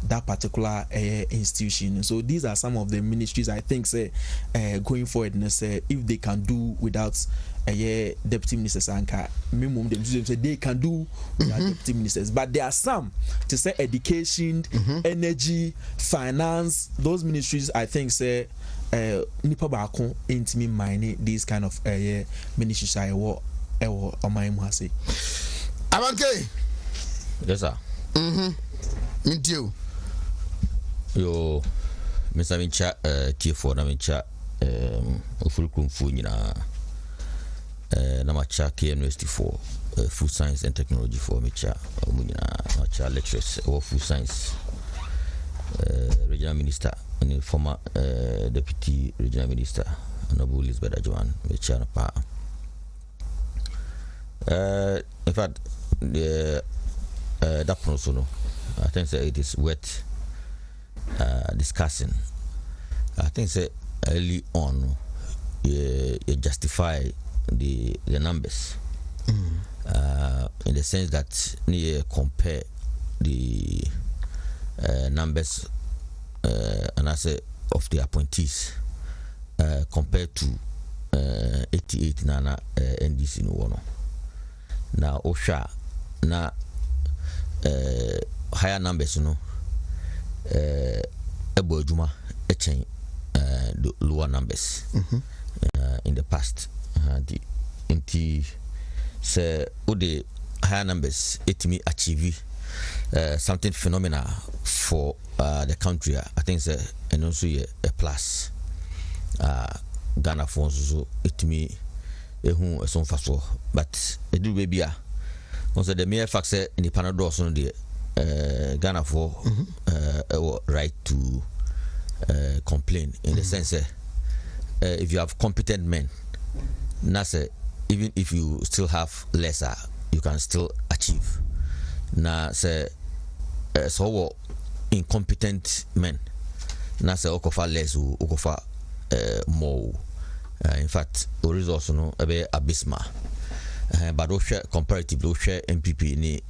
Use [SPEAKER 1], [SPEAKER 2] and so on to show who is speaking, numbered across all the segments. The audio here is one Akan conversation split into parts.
[SPEAKER 1] that particular institution. So these are some of the ministries I think say going forward, if they can do without deputy ministers, minimum them say they can do without deputy ministers. But there are some to say education, energy, finance, those ministries I think say nipa baako intimi mine these kind of ministries I wo on my say.
[SPEAKER 2] Abanke.
[SPEAKER 3] Yes sir.
[SPEAKER 2] Me too.
[SPEAKER 3] Yo Mr. Mincha T4 na Mincha ofulkum fu nyina na macha University for food science and technology for Mincha nyina macha lecturers of food science regional minister and former deputy regional minister Honorable Elizabeth Ajoan Mincha pa in fact that pronoun I think that it is worth discussing. I think that early on you justify the numbers in the sense that you compare the numbers and I say of the appointees compared to 88 nana NDC no one. Now Osha na higher numbers no ebo adwuma echen the lower numbers in the past the say the higher numbers it me achieve something phenomenal for the country. I think say and also a plus Ghana phones so it me ehu some faso but edu baby a also the mere fact say in the Panadol so the Ghana for right to complain in the sense if you have competent men, say even if you still have lesser, you can still achieve. Now say so incompetent men, say okofa less or okofa more. In fact, the results no ebe abysmal. But we share comparatively, we share MPP ni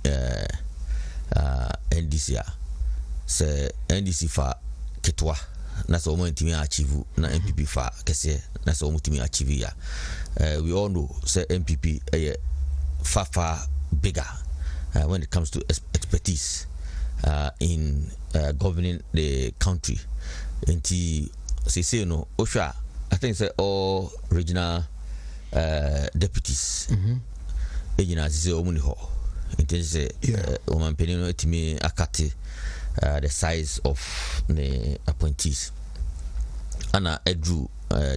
[SPEAKER 3] NDC se NDC fa ketwa na so mo ntimi achieve na MPP fa kese na so mo ntimi achieve ya. We all know say MPP far bigger when it comes to expertise in governing the country. Nti say no osha I think say all regional deputies ejina say omuni ho nti say woman penino etimi akate the size of the appointees ana edru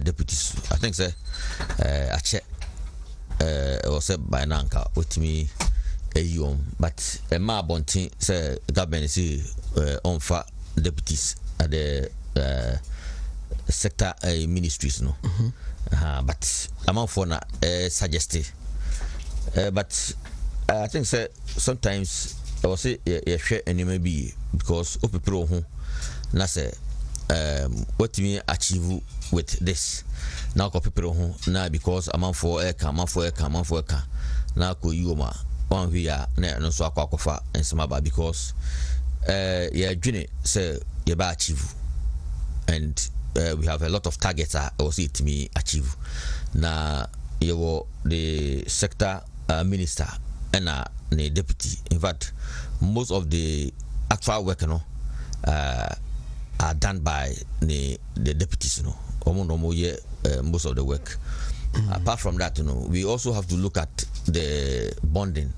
[SPEAKER 3] deputies I think say ache was said by nanka otimi eyom but ma bontin say government say onfa deputies at the sector ministries no but among for na suggested but I think say sometimes I will say share any maybe because of people who na say what me achieve with this now ko people who na because among for eka na ko yoma one we are na so akwakofa ensema ba because yeah dwene say you ba achieve and we have a lot of targets also it me achieve na you the sector minister and the deputy. In fact, most of the actual work are done by the deputies, most of the work. Apart from that, we also have to look at the bonding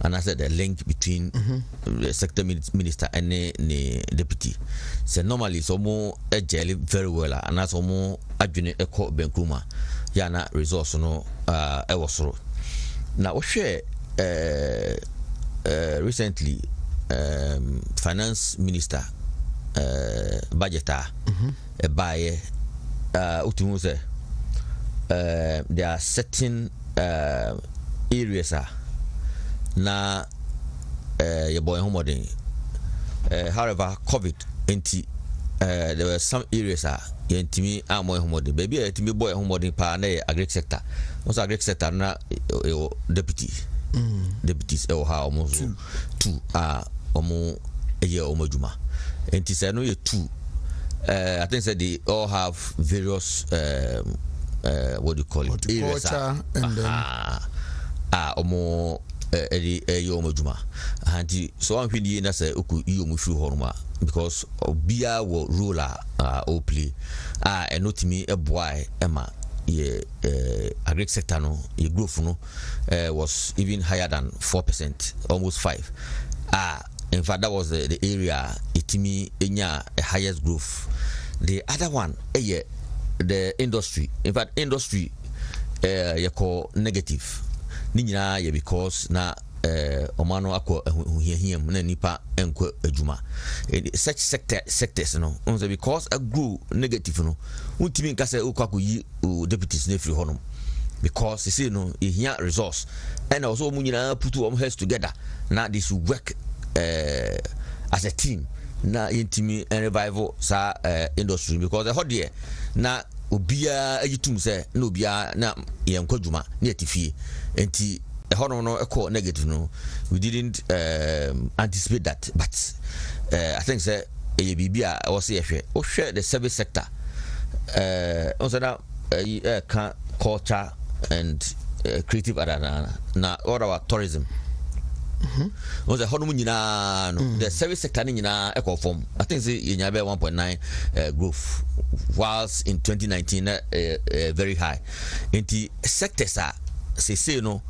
[SPEAKER 3] and I said the link between the sector minister and the deputy. So normally so more jelly very well and that's more adjune eco benkuma yana resource ewosoro. Now we share recently finance minister budgeter buy utumu say there are certain areas na your boy homodin however COVID there were some areas yentimi amoy homodin baby yentimi boy homodin pa na agric sector also agric sector na deputies how almost two omo ɛyɛ ɔmo adwuma nti sɛ no yɛ two I think that they all have various what do you call it areas
[SPEAKER 2] and
[SPEAKER 3] omo ɔmo adwuma anti so I'm feeling na sɛ oku yi ɔmo firi hɔ noma because obia wo role o play ɛno timi ɛboa ɛma ye agric sector no ye growth no was even higher than 4%, almost 5. In fact that was the area itimi enya a highest growth. The other one the industry. In fact industry ye call negative ni nyina ye because na omano akọ hiahiam na nipa enko adwuma such sectors no once because a grew negative no untimi nka say ukwa yi deputies na free honom because you see no ehia resource and also mu nyina put them heads together now this work as a team na yentimi and revival sa industry because the hot there na obia ayitum say na obia na yenkwa adwuma na yatifie enti no negative no we didn't anticipate that but I think say bibia I was here o share the service sector also now culture and creative na or our tourism was a hono nyina no the service sector ni nyina form I think say yenya be 1.9 growth whilst in 2019 very high into sectors are say no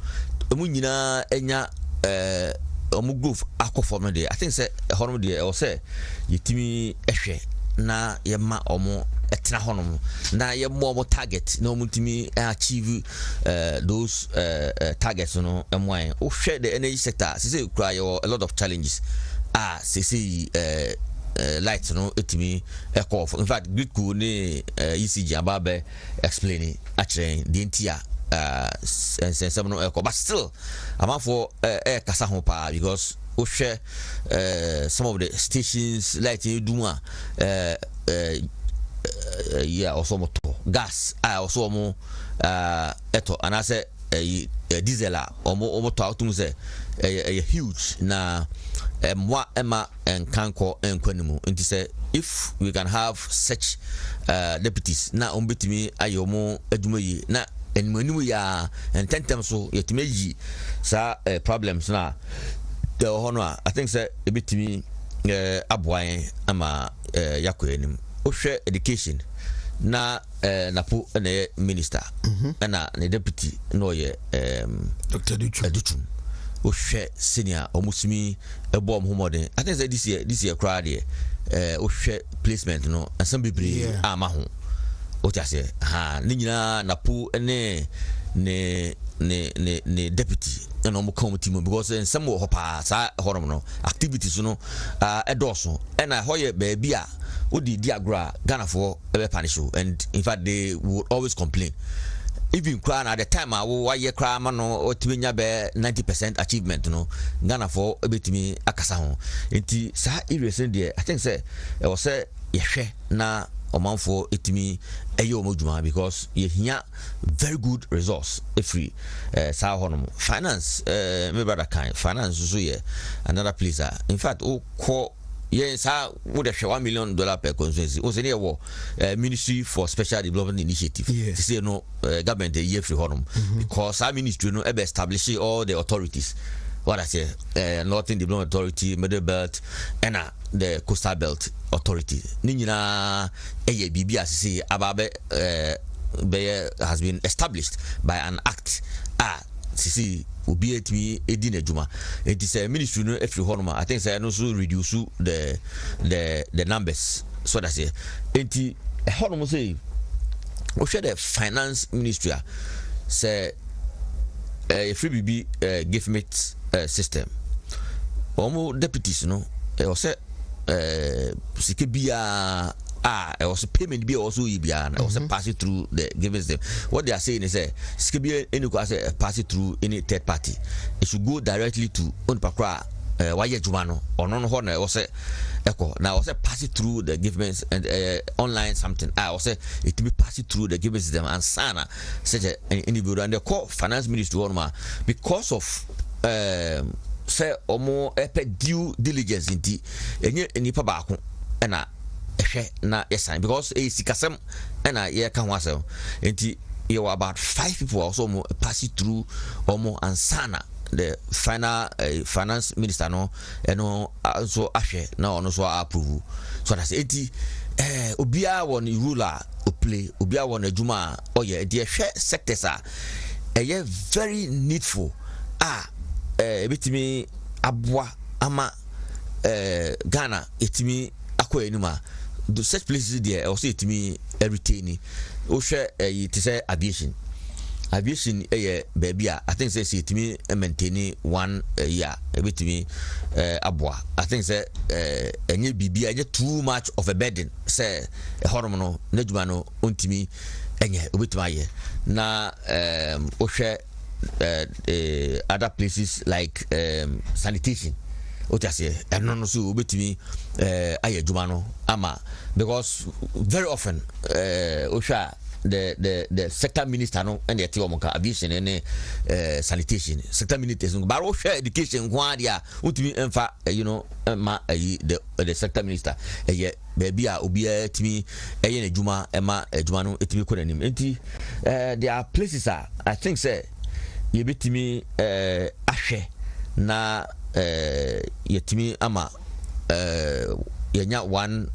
[SPEAKER 3] omu nyina enya omu growth akofo de I think say hono de o say yetimi ehwe na yema omu etena hono na yema omu target na omu timi achieve those targets no emwan o hwe the energy sector say cry a lot of challenges say light no etimi ekofo in fact grid ko ni ECG ababe explaining actually the entire and some no but still I'm for kasa ho pa because we share some of the stations like you do yeah also motor gas also mo eto and I say diesel omo to out say huge na mwa ema enkanko enkwanemu nti say if we can have such deputies na ombetimi ayomo adumayi na and when we are and 10 times so yet meji sa problems na the honor I think say a bit to me abwaye ama yakọ enim o hwe education na napo na minister na the deputy no ye
[SPEAKER 2] Dr.
[SPEAKER 3] Duchum o hwe senior omusimi ebo omhomode I think say this year crowd here o hwe placement no asem bebre ama ho o ti ase ni nyina napo ne deputy and omo committee because in some ho pa sa horom no activities no edoso and I hoye baby a odi diagra Ghana for e punish and in fact they would always complain even cry at the time why ye cry man no otiminya be 90% achievement no Ghana for ebetimi akasa ho enti sa iresen there I think say e was say yehwe na omanfo etimi eyo omodwuma because ye hia very good resource free sa honom finance me brother kind finance so ye another place in fact o ko ye sa would have $1 million per constituency o se ne wo ministry for special development initiative to say no government ye free honom because our ministry no e establish all the authorities what I say Northern Development Authority, Middle Belt and the Coastal Belt Authority ni nyina eye bibia sisi ababe has been established by an act sisi obi etimi edina adwuma it is a ministry no every honoma I think say no so reduce the numbers so that say enti honoma say we share the finance ministry say free bibi government system omo deputies no e say sike bia it was payment be also bia it was pass it through the given system. What they are saying is sike bia any go say pass it through any third party it should go directly to on pakra why juma no ono no ho na was say echo now was pass it through the government and online something was say it be pass it through the given system and sana such an individual and the core finance ministry one because of say omo epe due diligence nti enye nipa baako na ehwe na yesan because sikasem na ye ka ho asem nti you were about 5 people also pass it through omo ansana the final finance minister no so ahwe na ono so approve so that's it obia won ruler o play obia won adwuma oye de hwe sectors a very needful ebitimi aboa ama Ghana etimi akọ enuma the such places there also etimi retain o hwe it is aviation baby I think say etimi maintain one year ebitimi aboa I think say enye bibia enye too much of a burden say horom no nadwuma no ontimi enye obitimi aye na o hwe other places like sanitation no so betimi ayadwuma no ama because very often the sector minister no and the team aviation and sanitation sector ministers but we share education kwa dia utimi emfa ma the sector minister baby a obi atimi na adwuma ema adwuma no etimi kɔ nanim enti there are places I think say yebetimi ahwe na yetimi ama yenya one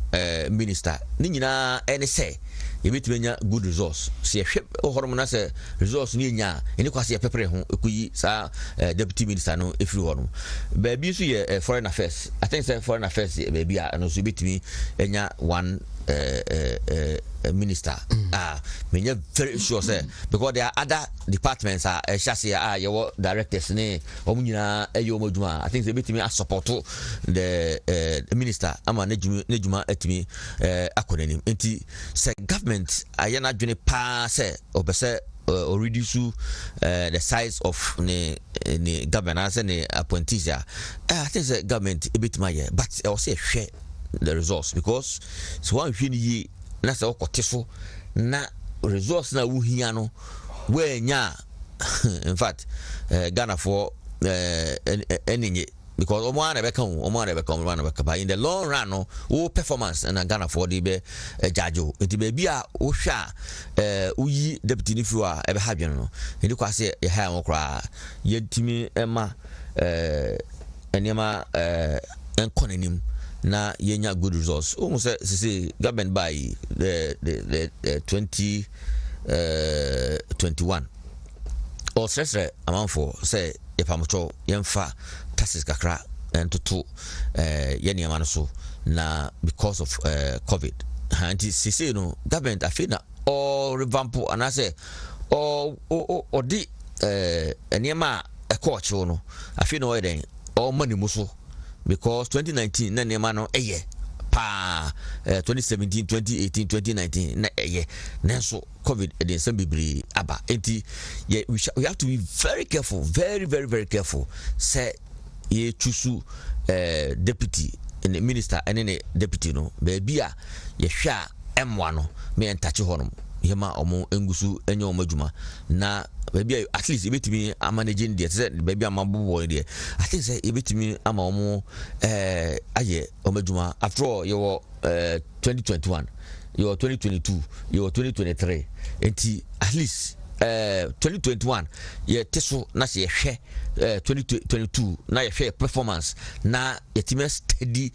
[SPEAKER 3] minister ni nyina ene say yebetimi nya good resource se yehwe horom na say resource ni nya eni kwase pepere ho ekuyi sa deputy minister no efiri horom ba bi so ye foreign affairs I think say foreign affairs ba bi a no so yebetimi enya one minister me very sure say because there are other departments your directors ne omunyina eyomoduma I think they betimi support the minister ama nejuma etimi akonanim enti say government ayana dwene pa say obese or reduce the size of the governance and the appointees I think the government a bit my but I say share the resource because so one ye na say okoteso na resource na wuhia no we nya in fact Ghana for enye because omo na beka but in the long run no wo performance na Ghana for the be jajo enti be bia wo hwa uyi deputy ni fiwa e be ha dwen no enti kwa se ye ha mo kra yentimi ema enema enkonanim na yenya good results almost say government by the 2021 or stress amount for say epamoto yemfa taxes kakra and to yeni amano so na because of covid and say no government afina or revamp and I say or di enema e coach no afina o den or money muso because 2019 na nema no pa 2017 2018 2019 na nanso covid edin some bibri aba enti we have to be very careful very careful say ye choose deputy and the minister and the deputy no baby a ye hwa M1 no me entache honom yema omo engusu enye omadwuma na baby at least ebetimi managing there say baby amabobo there I think say ebetimi ama omo aye omadwuma after all you 2021 you 2022 you 2023 enti at least 2021 ye teso na se hwe 2022 na ye hwe performance na yetime steady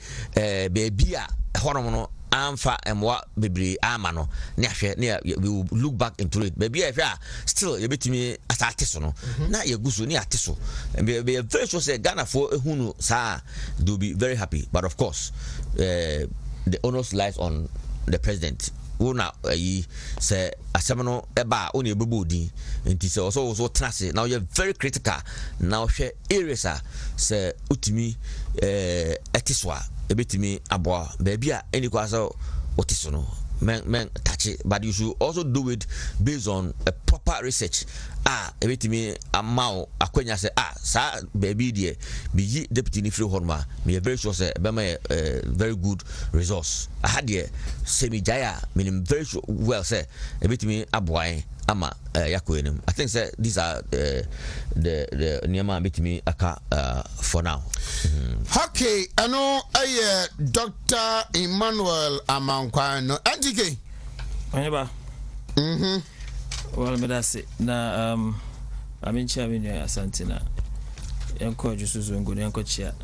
[SPEAKER 3] baby a honom no amfa emwa bebri amano ne ahwe ne we will look back into it baby ahwe still ye betimi asate so no na ye guso ne ate so be very sure say Ghana for ehunu sa do be very happy but of course the onus lies on the president una say asemno eba oni ebobodi enti say also trust now you're very critical now share areas say utimi etiswa ebetimi aboa baby a any kwasa otiso no men touch it but you should also do it based on a proper research ebetimi amao akwanya say sa baby there be deputy ni free horma me very sure say be my very good resource I had there semi jaya meaning very sure well say ebetimi aboa ama yakoenim. I think say these are the nyama betimi aka for now.
[SPEAKER 2] Okay, ano Dr. Emmanuel Amankwano NTK.
[SPEAKER 4] Onyeba. Well, me that's it. Na I'm chairman ya Santina. Yanko jusuzu ngoni yanko chia.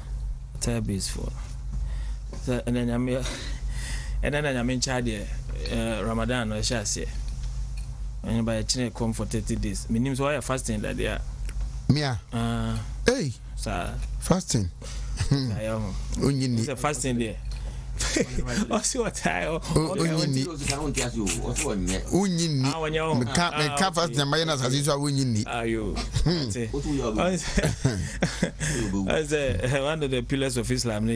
[SPEAKER 4] Tire base for. So and then I'm in charge Ramadan no shase. And by chine come for 30 days. Me name so why fasting that there.
[SPEAKER 2] Mia. Hey.
[SPEAKER 4] Sir.
[SPEAKER 2] Fasting.
[SPEAKER 4] I am. It's a fasting there. Oh, see what I
[SPEAKER 2] unyini me fast na mayana sazizo unyini
[SPEAKER 4] ayo I say one of the pillars of Islam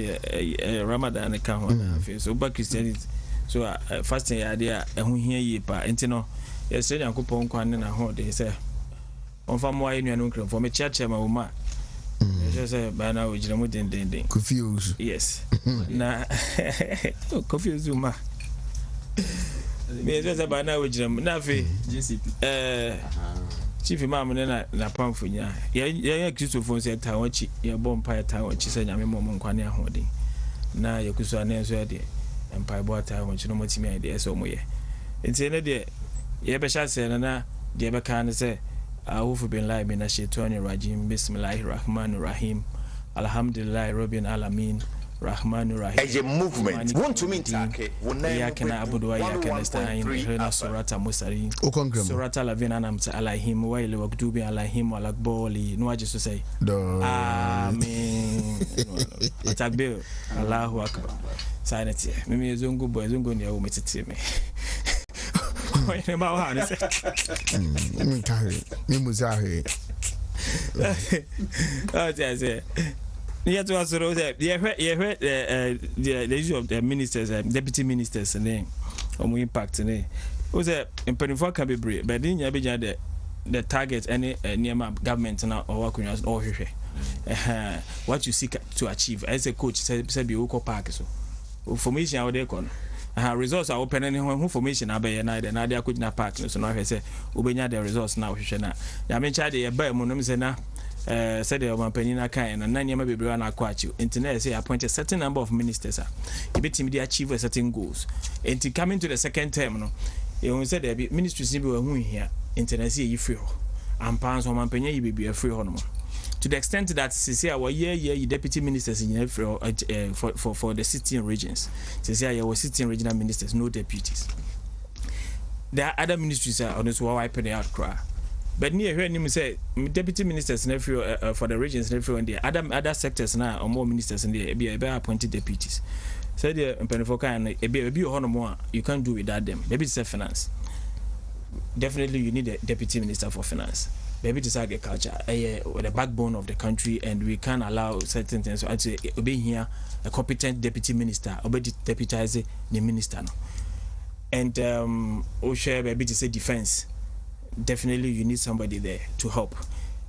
[SPEAKER 4] Ramadan can one so back Christianity so fasting ya there ehun hia yi pa enti no yes Yankopon kwan na ho de say on fa mo ayi nuanu nkran for me church ma wo ma just say by now we jira mo den
[SPEAKER 2] confused
[SPEAKER 4] yes na confused ma me just say by now we jira na fe chief imam na pamfo nya ya Christopher say ta wachi ya bompa ta wachi say nyame mo nkwane ahode na yakuso na enso de empire bo ta wachi no motimi ide so mo ye enti ne de ye be sha say na de be kan say A'udhu billahi minash shaitani rajim. Bismillahir rahmanir rahim. Alhamdulillahi rabbil alamin. Rahmanir rahim.
[SPEAKER 5] As a movement, Wontumi take.
[SPEAKER 4] Iyyaka na'budu wa iyyaka nasta'in. Ihdinas siratal mustaqim. Siratal ladzina an'amta alaihim ghayril maghdubi alaihim waladdallin. No aje so say. Amen. Takbir. Allahu akbar. Silence. Mimi ezongo boy ezongo ni awu metete me. Me
[SPEAKER 2] muzahe.
[SPEAKER 4] Oh, that's it. Yeah, to us, the issue of the ministers, deputy ministers, and impact. Was a imperative can be brave, but then you have the target any near government now or working as all here. What you seek to achieve as a coach said, you go park so formation out there. Results are open and information abe na de na de akudina park so no hwese obenya the results na hwehwe na ya me cha de ye ba mu no se na said the manpanina kan na nyama bebre na akwachi internet say appoint a certain number of ministers e betimi dey achieve a certain goals and coming to the second term no you said there be ministries be hu hia internet say yi free ho ampa so manpanya yi bebre free ho no to the extent that say our year deputy ministers in for the 16 regions. Say our 16 regional ministers, no deputies. There are other ministries on this why wiping out cry. But near here him say deputy ministers for the regions and the other sectors now or more ministers in the be appointed deputies. So the Penifoka and a be more you can't do without them. Maybe it's finance. Definitely you need a deputy minister for finance. Maybe it's agriculture, the backbone of the country, and we can't allow certain things. So I'd say be here a competent deputy minister, or deputize the minister. And share maybe to say defense. Definitely, you need somebody there to help.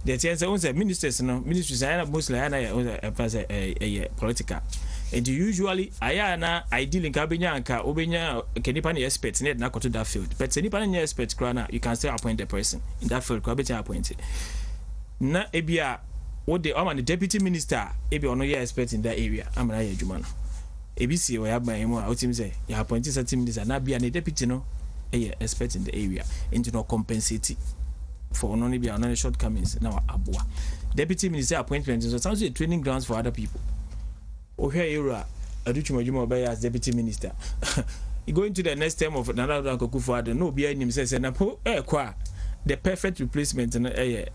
[SPEAKER 4] The things also ministers, ministries are mostly a political. And usually, ideally in Kabinyanka, Obenya, Kenipani experts, not go to that field. But Kenipani experts, you can still appoint the person in that field, Kabinyan appointed. Na Ebia, what the deputy minister, Ebi no expert in that area. I'm not a Jumana. ABC, we have my emo, I would say, you appointed certain minister, not be a deputy, no, expert in the area, into no compensate for only be another shortcomings. Now, Abua. Deputy minister appointment is also training grounds for other people. Okay, era Aduchumajuma by as deputy minister. You go into the next term of another Kokufu, no be him says, and the perfect replacement in era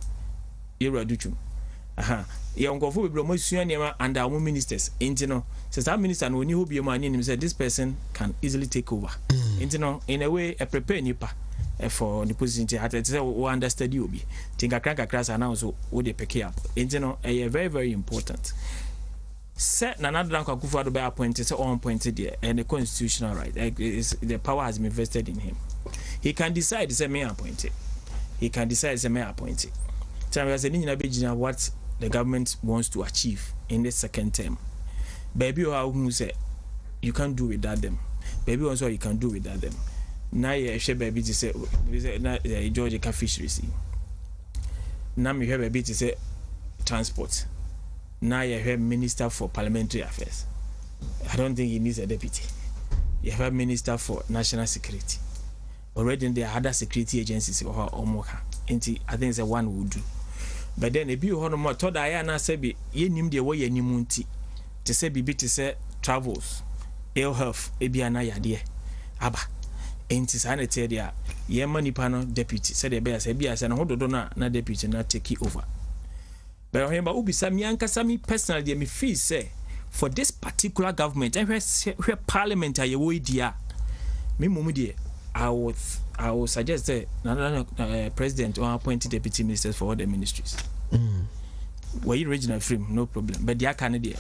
[SPEAKER 4] Duchum. Young Kofu Bromosuania and our ministers. Intino says our minister and when you be a man in him said this person can easily take over. Intino in a way a prepare nipa for the position at who understand you be. Think a crank across and also would they pick up. Intino a very, very important. Set another Kufu to be appointed, so appointed there, and the constitutional right. The power has been vested in him. He can decide to say me appointed. He can decide to say me appointed. So as a what the government wants to achieve in the second term. Baby, who say you can't do without them. Baby, also you can do without them. na ye hwe baby to say na George ka fisheries na me hwe baby to say transport na ye hwe minister for parliamentary affairs. I don't think he needs a deputy. You have a minister for national security. Already there are other security agencies or omoka. I think it's a one would do. But then a be one more told Diana Sebi, ye nim the way any munti to say bibi to say travels, ill health, ebiana yadia. Abba. Ain't sanitary there. Ye money panel deputy said the bear said be as an hold na deputy not take it over. But I remember Ubi Samianka Sami personally me feel say for this particular government and where parliament are your idea. Me mumudi I would suggest that president or appointed deputy ministers for all the ministries. Were you regional frame, no problem. But they are Canadian.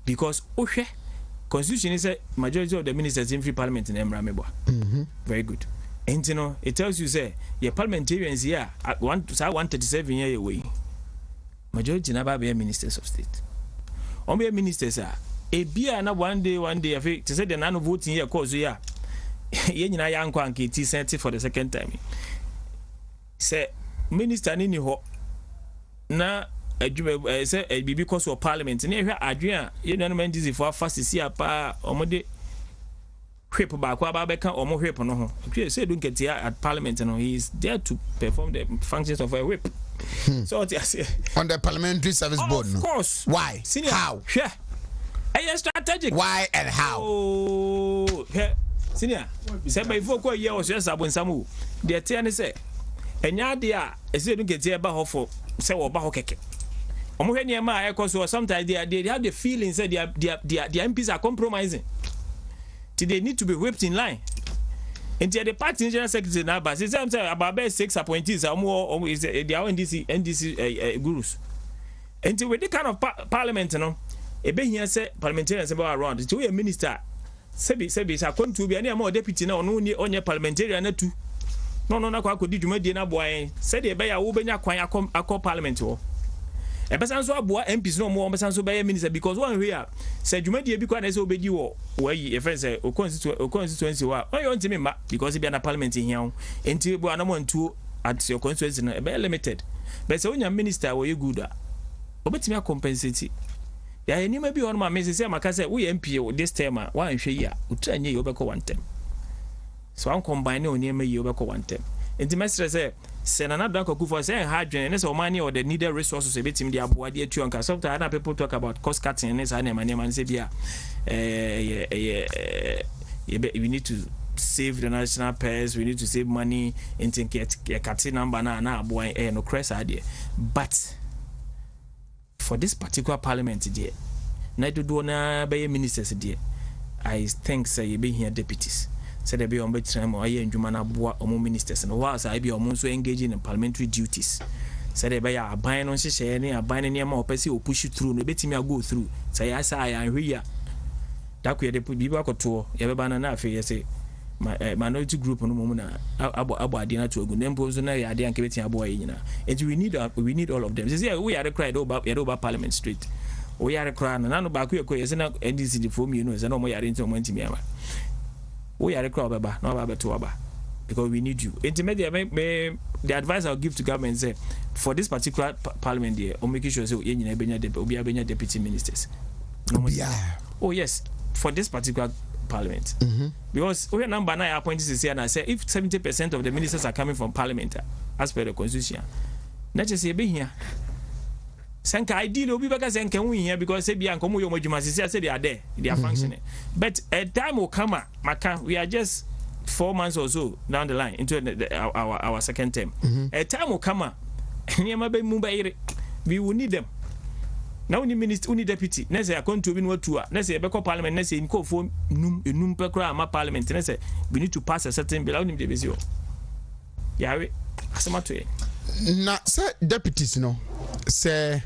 [SPEAKER 4] Because constitution is a majority of the ministers in free parliament in Emramebo. Very good. And you know, it tells you say your parliamentarians here at 137 years away. Majority never be ministers of state. On be ministers are a beer na one day I think to say the nano voting here cause here. Yen na yanko anke ti sent for the second time. Say minister ni ho na adwuma say bibi cause of parliament na hwe adwen a ye no man dizi for fast si apa omode whip back aba beka omo whip no ho. Say don't get here at parliament no, he is there to perform the functions of a whip. So what I say
[SPEAKER 2] on the parliamentary service board.
[SPEAKER 4] Of course.
[SPEAKER 2] Why?
[SPEAKER 4] Senior,
[SPEAKER 2] how?
[SPEAKER 4] Yeah. Are strategic?
[SPEAKER 2] Why and how?
[SPEAKER 4] Oh, yeah. Senior. Say by four years was just abon samu. The tiani say enya dia e say don't get here ba ho for say wo ba ho keke. Omo hwe niam a ekọ so sometimes they have the feeling say their MPs are compromising. They need to be whipped in line. And the party general secretary now, but say about 6 appointees are more is they are NDC gurus. And with the kind of parliament, you know, a be here say parliamentarians about around. To a minister, sebi sa come to be any more deputy now on your parliamentarian too. No, kwa could you make na boy said they be a ubenya kwan akọ parliament wo. E besan so aboa MPs no more besan so be minister because one here said you made be kwa na say obedi wo why e friend say o constituency wa on you ntimi ma because e be na parliament here enti bo anamo ntu at your constituency no e be limited but say onya minister wo ye good a obetimi compensate ya enima bi on ma me say maka say we MP this term a wan hwe yi a utranye ye obekọ one term so an combine on ye me ye obekọ one term enti mestre say Senana Danko Kufa say hardware and so money or the needed resources a bit in the aboa de tu anka sometimes other people talk about cost cutting and say man say bia we need to save the national pairs, we need to save money and think a cutting number na aboa no crest idea. But for this particular parliament there na do na be ministers there I think say you be here deputies. Said they be on betrayal or aye ndwuma na boa omo ministers no was I be omo so engaging in parliamentary duties. Said they be ya aban no hyehyɛ ne aban ne ma opese o push through no betimi go through. Say ya say ya hwe ya. Da ko ye de bibi akoto ye be ba na afi ye say minority group no mo na abo ade na to ogu nempo so na ya ade anke betimi abo aye nyina. And we need all of them. Say we are cry over parliament street. We are cry na no ba ko ye ko ye say na NDC the form you know say no mo yare nti mo ntimi ama. We are a crowd no about to aba because we need you. The advice I'll give to government say for this particular parliament there, or making sure say we deputy ministers. Oh yes, for this particular parliament. Because we are number 9 appointed to say and I say if 70% of the ministers are coming from parliament as per the constitution, not just say be here. Sanka ideally obi baka say can we here because say bia nkomo yo modwuma say they are there, they are functioning. But a time will come maka we are just 4 months or so down the line into our second term. A time will come we will need them. Now we need minister, we need deputy. Next year come to be no tour. Next year beko parliament next year nko for num pekra ma parliament next year we need to pass a certain bill onim de bezio. Yawe asema to
[SPEAKER 2] na say deputies no say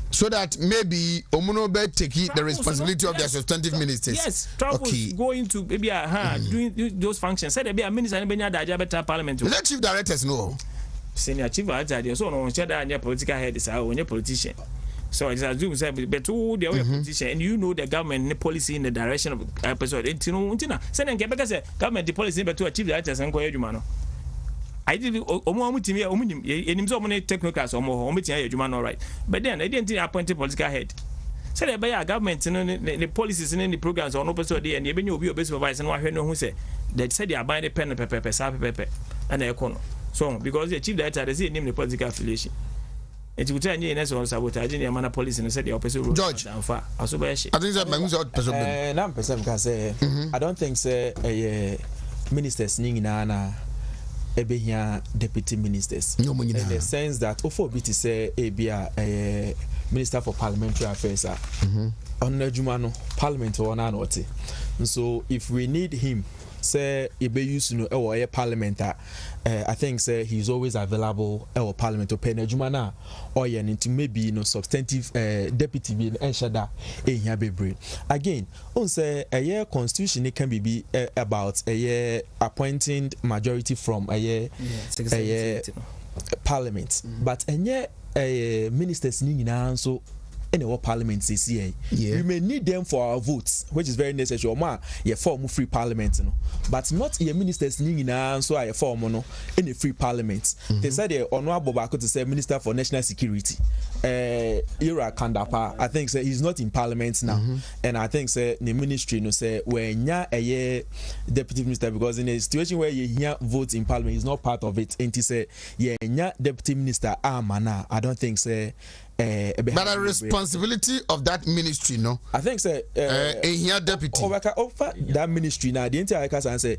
[SPEAKER 2] so that maybe Omuno be take the responsibility of their substantive ministers.
[SPEAKER 4] Yes, travels going to maybe doing those functions. Say there be a minister and benya daja better parliament.
[SPEAKER 2] The chief directors no.
[SPEAKER 4] Senior chief director so no share that political head is our politician. So it's assume say but to the position and you know the government the policy in the direction of episode untina say nka beka say government the policy be to achieve that sen ko adwuma no I did omutimi omunim enim so omune technocrats omutia adwuma no right but then they didn't appoint a political head. So the government the policies and the programs on opposite day and you be obi supervise and wahwe no hu say they said they are buying the pen and paper and the econo. So because the chief director they say name the political affiliation. It would tell you in essence sabotaging the amount of police and said the opposite rule.
[SPEAKER 2] George,
[SPEAKER 4] I think
[SPEAKER 2] that my
[SPEAKER 1] person can say I don't think say ministers ningina ebehia deputy ministers in the sense that ofo biti say ebia minister for parliamentary affairs on Jumano parliament or not. So if we need him say ebe use no e parliament I think say he's always available e parliament to pay Jumana or into maybe substantive deputy be enshada ehia bebre again on say a year constitution it can be about a year appointing majority from a year parliament but a ministers ni nyina so in our parliament this year. We may need them for our votes, which is very necessary. Form free parliament, but not a ministers ningina so I form in a free parliament. They said the honorable Bako to say minister for national security. Ira Kandapa, I think say he's not in parliament now, and I think say the ministry say when a deputy minister because in a situation where you hear votes in parliament, he's not part of it. And he say deputy minister mana. I don't think say. But
[SPEAKER 2] the responsibility of that ministry, no?
[SPEAKER 1] I think say
[SPEAKER 2] here deputy
[SPEAKER 1] over that ministry now. The entire case say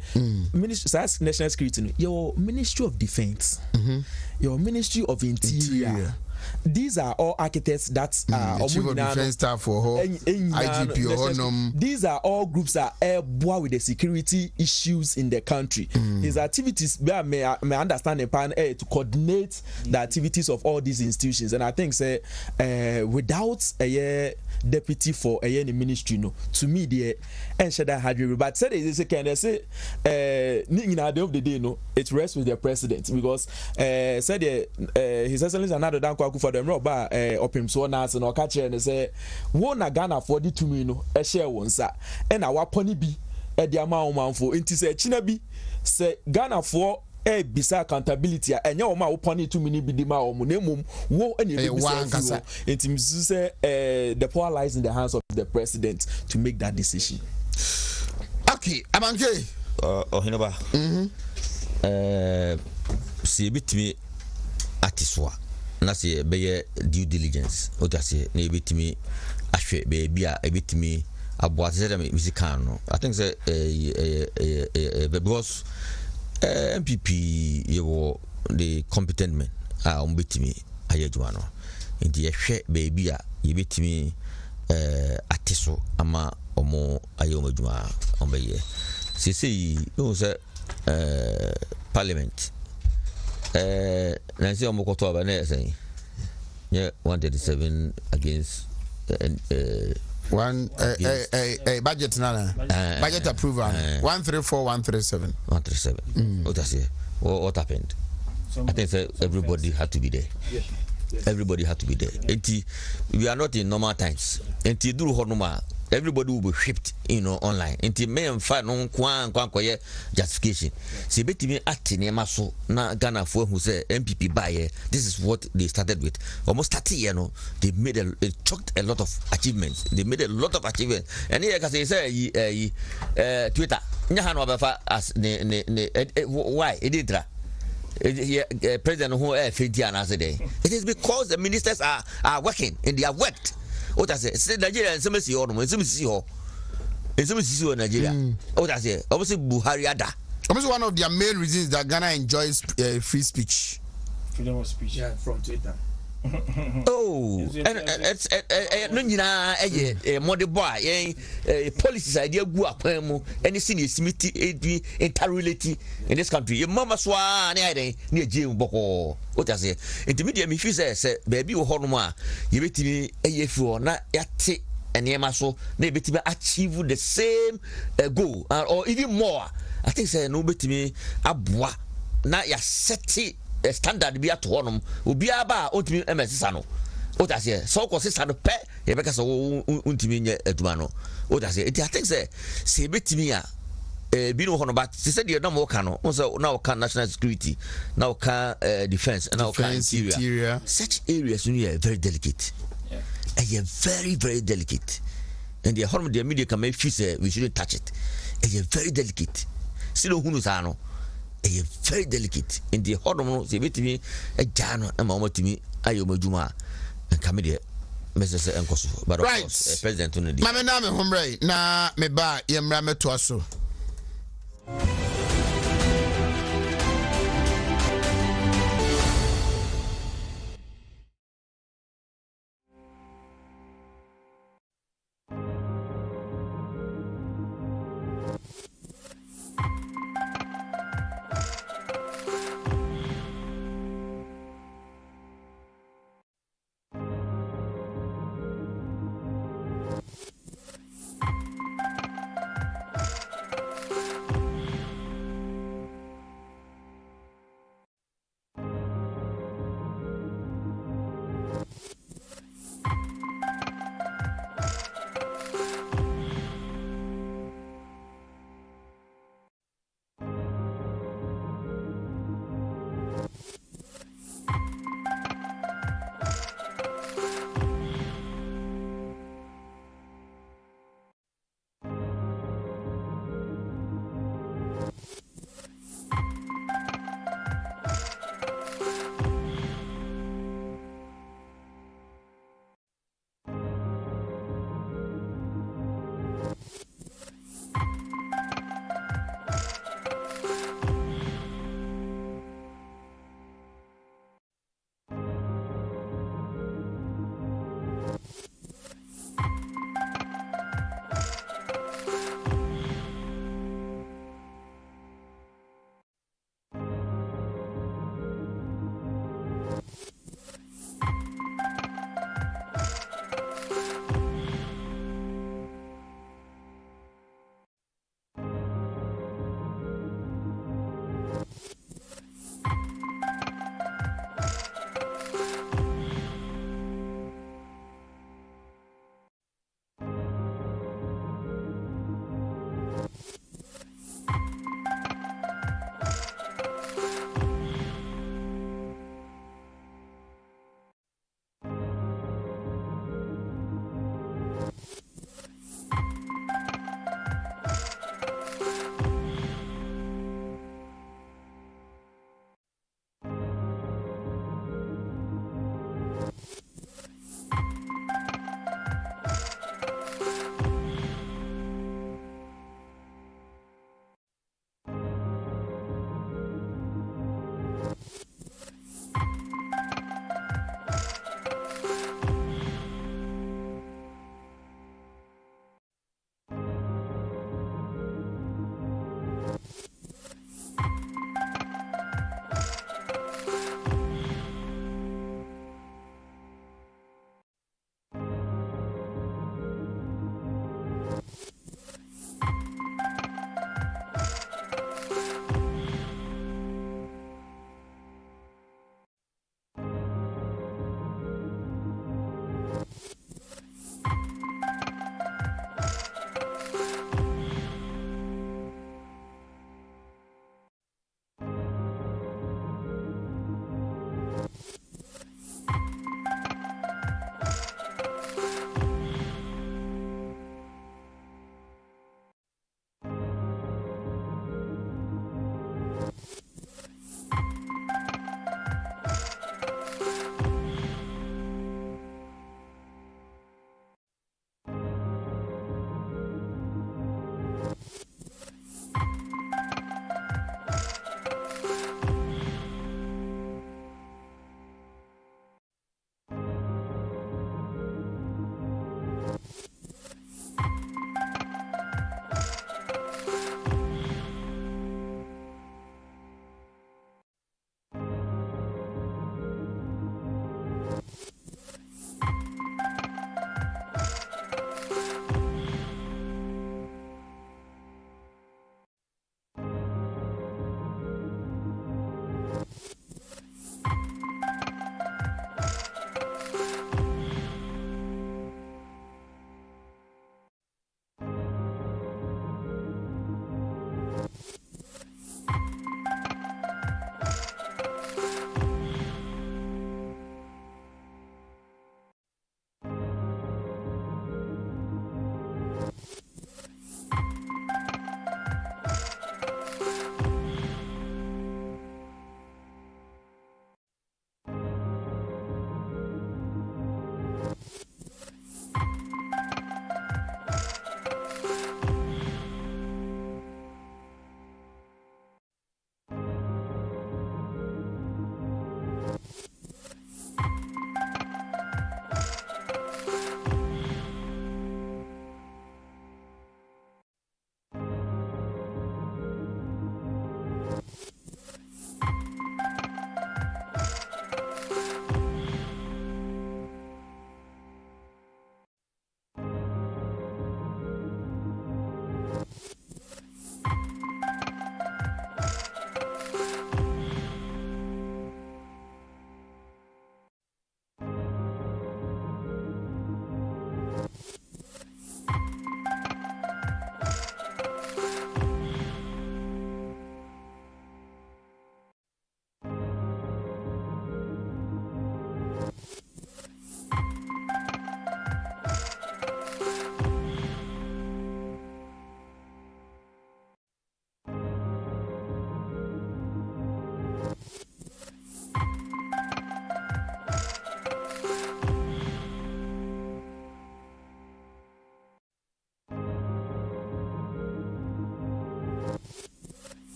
[SPEAKER 1] ministry national security, your ministry of defense, your ministry of interior. These are all architects that are
[SPEAKER 2] chief of defense staff for IGP or
[SPEAKER 1] these are all groups that are with the security issues in the country. His activities may understand the plan to coordinate the activities of all these institutions, and I think say without a deputy for a ministry, no, to me the Enshada had but said is can say at the end of the day, no, it rests with the president because said his excellency another down for them robber opim so na se no ka kire ne say wo na Ghana for the 2 million e share won sa e na waponi bi e de ama omanfo enti se china bi se Ghana for bisa accountability enye wo ma wo poni 2 million bi di ma wo na mum wo ene bi bisa enti msu say the power lies in the hands of the president to make that decision.
[SPEAKER 2] Okay, Amanke
[SPEAKER 3] Ohinoba si bitimi atiswa na se be due diligence o ta se na ebitimi ahwe be bia ebitimi aboa se dem musican no I think say because MPP you the competent men ombitimi ayedwa no nti yehwe be bia yebitimi atiso ama omo ayomedwa ombeye sisi o se parliament Nancy Omokoto Abane saying, yeah, 137 against
[SPEAKER 2] one budget nana budget approval 134 137
[SPEAKER 3] 137. What I say? What happened? I think everybody had to be there. Everybody had to be there. We are not in normal times. Everybody will be shipped, online. Until me and find no kwan justification. See, between acting so na Ghana for who say MPP buy. This is what they started with. Almost 30 years, they made they chalked a lot of achievements. They made a lot of achievements. And here, can say Twitter. Nyahano abafa as why it did President who it is because the ministers are working and they have worked. What I say Nigeria and some see or some see Nigeria. What I say obviously Buhari ada.
[SPEAKER 2] Almost one of their main reasons that Ghana enjoys free speech.
[SPEAKER 4] Freedom of speech.
[SPEAKER 1] Yeah, from Twitter.
[SPEAKER 3] Oh, and it's no nyina model boy policies idea go akwemu any senior smith interrelate in this country your mama swa na ide na eje boko what I say intermediate me feel say baby wo hono ma ye betimi eyefu na yate enema so na betimi achieve the same goal or even more. I think say no betimi aboa na ya set standard bi ato honum obi aba otumi emesisa no what I say so ko sisa no pe ye be ka so untimi nye aduma no what I say it I think say betimi a bi no hono but say the na mo ka no so na o ka national security na o ka defense na o ka interior such areas you are very delicate and you very very delicate and the hormone the media can make feel say we shouldn't touch it and you very delicate still hunu sa no and very delicate in the hormone say betimi e jano na ma timi ayo majuma and come there Mrs. Enkosu but of course president no di
[SPEAKER 2] mama na me homre na me ba yemra meto aso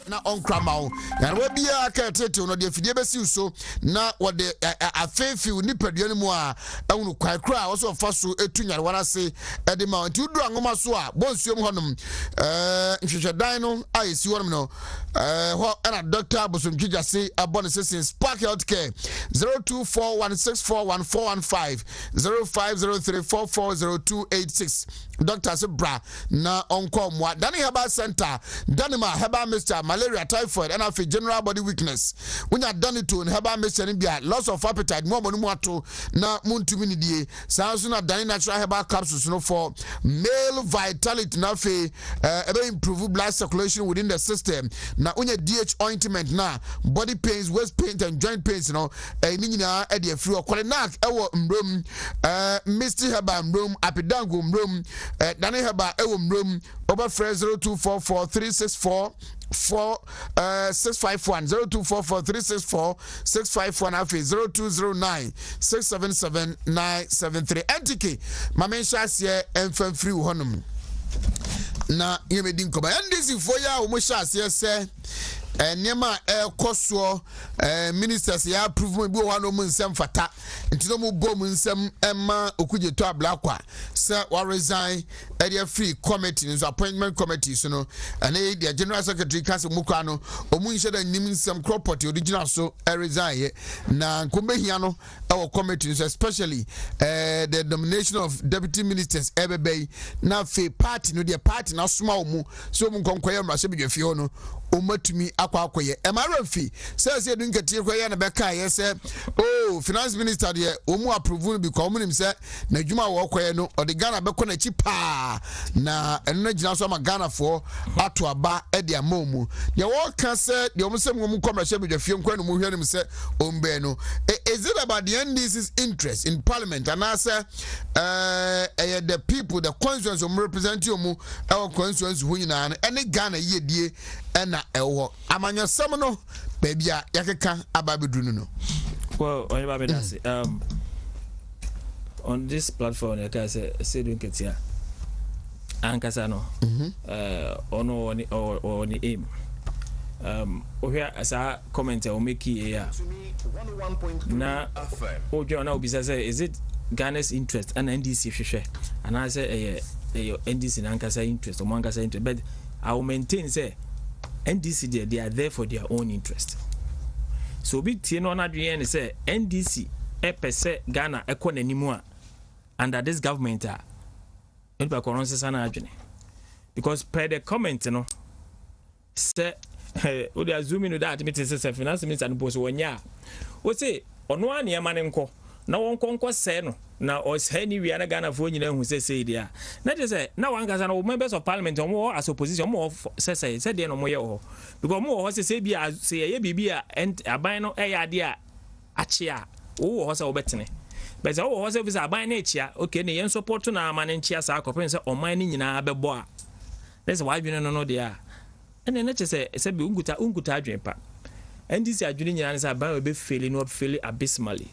[SPEAKER 2] na on kramao and we bia ka tete no de fidie besi so na wode afefi nipadua mu a ehunu kwakra wo so fa so etunyare wana se e de ma nti udu angoma so a bonsuom honom nhwehwedan no ayesi wonom no ho na Dr. Bosomtwija se abone se Spark Healthcare 0241641415 0503440286 Dr. Sebra na onko mwa Dani Herbal Center Danima Herbal Mixture malaria typhoid and afi general body weakness unya done to Herbal Mixture bia loss of appetite mo mo ato na muntumi ni die sanso na Dani natural herbal capsules no for male vitality na afi ebe improve blood circulation within the system na unya DH ointment na body pains waist pain and joint pains no ni nyina e de afri okole nak ewo mbrom misty herbal mbrom apidango mbrom Dani Herbal ewo mbrom over 0244364651 0244364651 afi 0209677973 NTK mamensha sie enfamfri honum na yemedi nkoba ndisi foya o mo sha sie se niema koso ministers ya approve bi wo no mu nsem fata ntino mu bom nsem emma okujeto ablakwa se wa resign area free committee so appointment committee so no ane the general secretary council mukwa no omu nhye da nim nsem property original so resign na nkombehia no our committee so especially the nomination of deputy ministers ebebe na fe party no the party na soma omu so mu nkonkoye mrase bedwafie ho no omatumi akwakoye emarafi says you didn't get here na beka yes oh finance minister de omu approve bi ko omunim se na dwuma wo koye no o de Ghana beko na chi pa na eno na gina so ma Ghana for ato aba e de amomu de wo ka se de omu se mu commercial bedwafie nkwa no mu hwe nim se ombe no is it about the NDC's interest in parliament and as the people the constituents who represent you mu our constituents who nyina ene Ghana yedie ena ewo amanya sam no babia yakeka ababedunu no
[SPEAKER 4] well on babedase on this platform I can say doing ketia ankasa no ono oni aim ohia asa comment o make here na ojo na obisa say is it Ghana's interest and NDC hwehwe and I say NDC nankasa interest o mankasa interest but I will maintain say NDC they are there for their own interest. So big tie no na dwen say NDC pese Ghana economy a under this government a enipa koronse sana adwene because per the comment no say we dey assuming that meeting say finance minister no boss wonya o say ono an ye mane nko na won konko say no na o say ni wi na Ghana fo nyina hu say dia na dey say na wan gaza na members of parliament omo as opposition omo say dey no mo ye ho because omo say bia say ye bibia aban no e ya de a ache a wo ho say obetene but say wo ho say visa aban na echia okay ne yen support na amane nchia sa akopen say oman ni nyina bebo a that's why we no dey a ene na che say bi unguta adwen pa NDC adwene nyina ne say aban we be fail no fail abysmally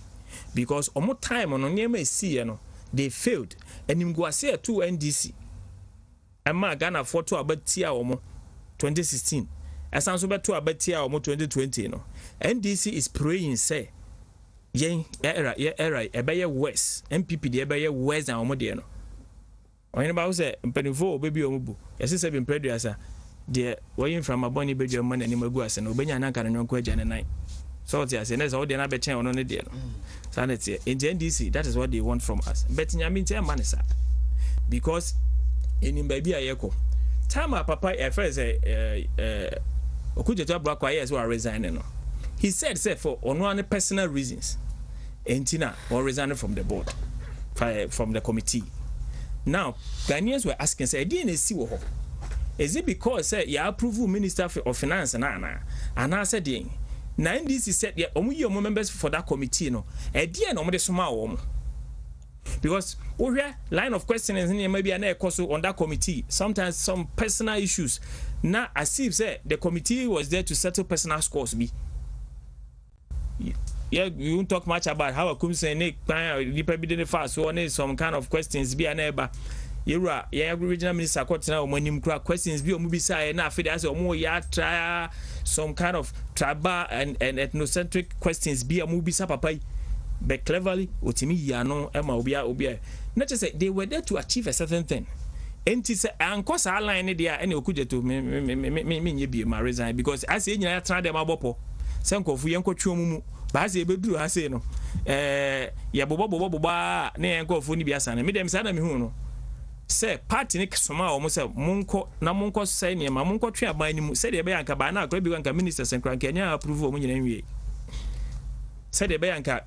[SPEAKER 4] because omo time on nyema esi no they failed enim go ase to NDC ama Ghana for to abatia omo 2016 asanso beto abatia omo 2020 no NDC is praying say yen era ebeye west MPP de ebeye west and omo de no onye ba wo say mpanifo obebi omo bu yesi say bin predu asa de woyin from aboni bedu omo na nim agu ase no obenya na kan nwanko agya ne nan so they say next all they na be chen ono ne de no sanity in the NDC that is what they want from us but nyame ntia manisa because enim ba bia yeko time papa first okujeto abrakwa yes we are resigning no he said say for ono personal reasons entina or resigning from the board from the committee now Ghanaians were asking say DNC wo ho is it because say you approve minister of finance na I said na NDC said yeah omu members for that committee no e die na omo de soma wo because we line of questioning maybe an ekoso on that committee sometimes some personal issues na as if say the committee was there to settle personal scores be yeah we won't talk much about how I come say nipa be the fast so on some kind of questions be an eba yɛwura yɛ regional minister kɔtena ɔmo anim kura questions bi ɔmo bisa yɛ na afei de asɛ ɔmo yɛ try some kind of tribal and ethnocentric questions bi ɔmo bisa papa yi but cleverly otimi yi ano ɛma obi na kyerɛ sɛ they were there to achieve a certain thing enti sɛ ankɔ saa line ne deɛ ɛna okugyeto me nye bi ma resign because asɛ nyina yɛtena dɛm abɔpɔ sɛ nkɔfo yɛnkɔtwe ɔmo mu baase yɛbɛduru ha sei no yɛbobɔ ne yɛnkɔfo ni bi asane me dem saa na me hu no sɛ party ne soma ɔmo sɛ monkɔ sɛ nneɛma monkɔ twe aban ne mu sɛ deɛ ɛbɛyɛ anka ba na akora bi anka ministers nkra anka nya approve ɔmo nyina nwie sɛ deɛ ɛbɛyɛ anka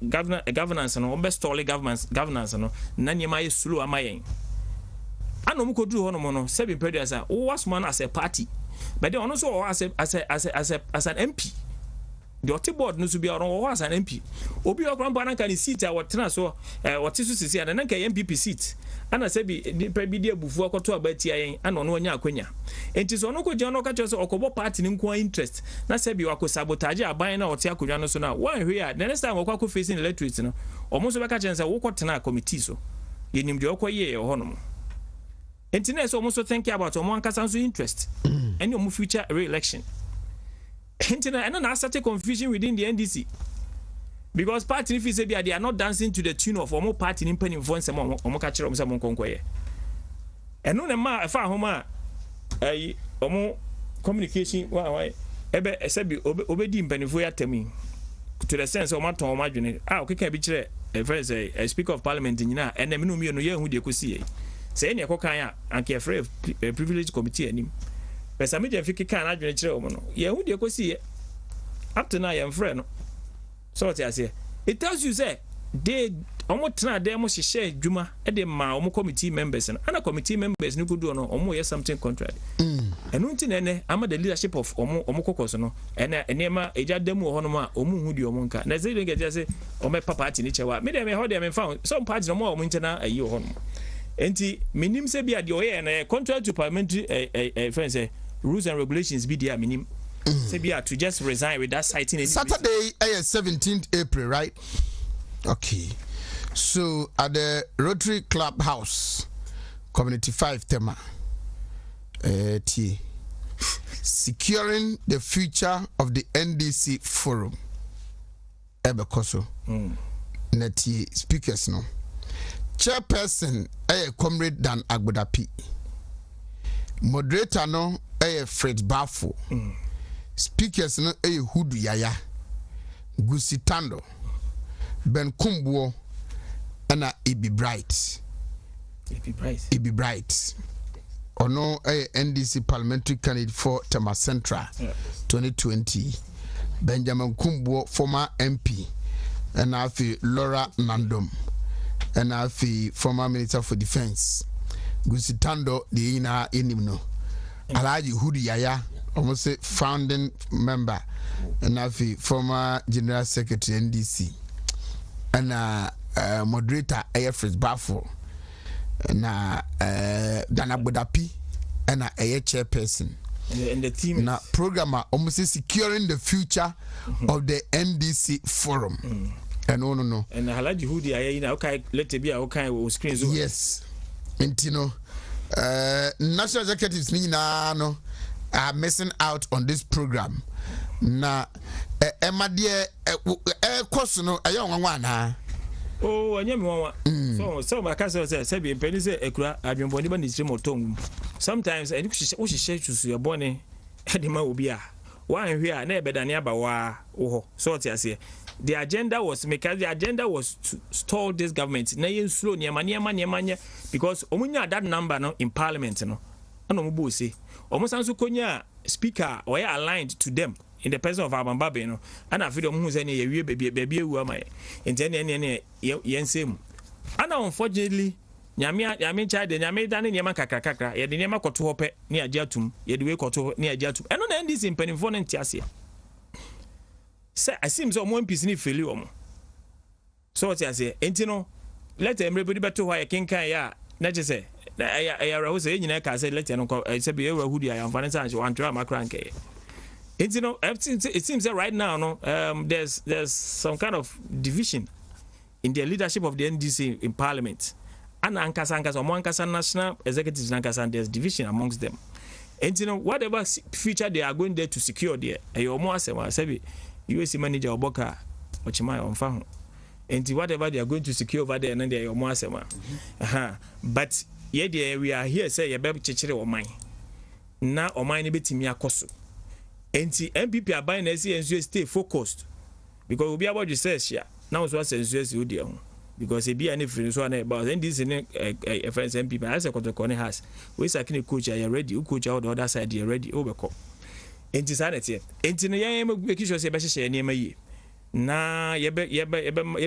[SPEAKER 4] governance no ɔbɛ stall governance no na nneɛma yɛ slow ama yɛn ana ɔmo kɔduru hɔ no mo no sɛ bi pɛdu asa wo wasoma no as a party but then ɔno so ɔwɔ as an MP the ɔte board no so bi ɔno ɔwɔ as an MP obi ɔkora mpa nanka ne seat a wɔtena so wɔte so sisi ana nanka yɛ MPP seat ana sɛ bi nipa bi de abufu akɔto abatia yɛn ana ɔno ɔnya akwanya enti so ɔno kɔgye ɔno ka kyerɛ sɛ ɔkɔbɔ party ne nko interest na sɛ bi wakɔ sabotage aban na ɔte akonnwa no so na wanhwe a the next time wɔkɔ akɔ facing electorate no ɔmo so bɛka kyerɛ sɛ wokɔtena committee so yɛnim deɛ ɔkɔyɛ ɛhɔ no enti na sɛ ɔmo so think about ɔmo ankasa so interest ɛne ɔmo future re-election enti na ɛno na asate confusion within the NDC because party fi say they are not dancing to the tune of omo party ni mpanimfo nsɛm omo ka kyerɛ omo sɛ mo nkonkɔyɛ ɛno na ma ɛfa ahoma ayi omo communication wa ebe ɛsɛ bi obedi mpanimfo ya tami to the sense omo ton omo adwene okeka bi kyerɛ first speaker of parliament nyina ɛna me no mi no yɛ hu de kosi sɛ ɛne ɛkɔkan a anka free privilege committee anim pɛsɛ me de fiki kan adwene kyerɛ omo no yɛ hu de kosi up to now yɛ mfrɛ no so what I say it tells you say they omo tena dem mo hyehyɛ adwuma e de ma omo committee members no ana committee members no kudu no omo yɛ something contrary enu nti na ne ama the leadership of omo kokos no enema eja dem wo hono ma omo hu di omo nka na say dey get say omo party ni chewa me dem ho dem fa some party no mo omo ntena ayi wo hono enti minim say bia de oyɛ na contrary to parliamentary friends say rules and regulations be there minim say to just resign with that citing
[SPEAKER 2] Saturday 17th April, right? Okay. So at the Rotary Club House, Community 5 Tema, securing the future of the NDC Forum. Ebekoso. Neti speakers no. Chairperson Comrade Dan Agbodapi. Moderator no Fred Bafo. Speakers no Hudu Yaya, Gusitando, Ben Kumbuo, and Ibi Bright. Ibi Bright. Or no NDC parliamentary candidate for Tema Central 2020. Benjamin Kumbuo, former MP, and Afi Laura Nandom, and Afi former Minister for Defense. Gusitando, the Ina Inimno. Alaji Hudu Yaya. Almost say founding member and former general secretary NDC and moderator Fred Bafo and Dana Bodapi and chairperson
[SPEAKER 4] and the team
[SPEAKER 2] na programmer almost say securing the future of the NDC forum and no
[SPEAKER 4] and Halaji Hudi ayina okay let it be okay we screen so
[SPEAKER 2] yes intino national executives ni na no are missing out on this program. Na emadie course no ayo na.
[SPEAKER 4] Oh, anya me wanwa. So my cousin say be peni say ekura adwenboni ba nitire motom. Sometimes eni wo hihye tusu ye bone e de ma obi a. Wan hwe a na ebedane aba wa wo ho. So what you say? The agenda was to stall this government. Na yen slow niema because omunya that number no in parliament no. Ano mo bo say almost so konya speaker or aligned to them in the person of Abambabe no and I feel who say ye baby ewu am and then yensem and unfortunately nyame child nyame dan nyama kakakaka ye de nyama koto hope ne agiatum ye de we koto ne agiatum eno na ndis impanifo no ntiase say I seem so mo MPs ni feli omo so what I say enti no let everybody beto why kenkan ya na je say I was saying, you know, I said, let you know, I said, be able to am financial one to my crank. It seems that right now, no, there's some kind of division in the leadership of the NDC in Parliament. ana ankasa omo ankasa national executives ankasa there's division amongst them. And you know whatever future they are going there to secure there omo asema say US manager oboka ochima onfa ho. And whatever they are going to secure over there and they omo asema. But yeah we are here say ye be chechire oman. Na oman ne betimi akoso. Enti MPP aban na say stay focused because we be about to say now so sensuous you there because e be any free so na about and this friends MPP as a control has we say can coach are ready who coach out the other side you ready obeko enti sanete enti no yan make sure say be hye ne mayi na ye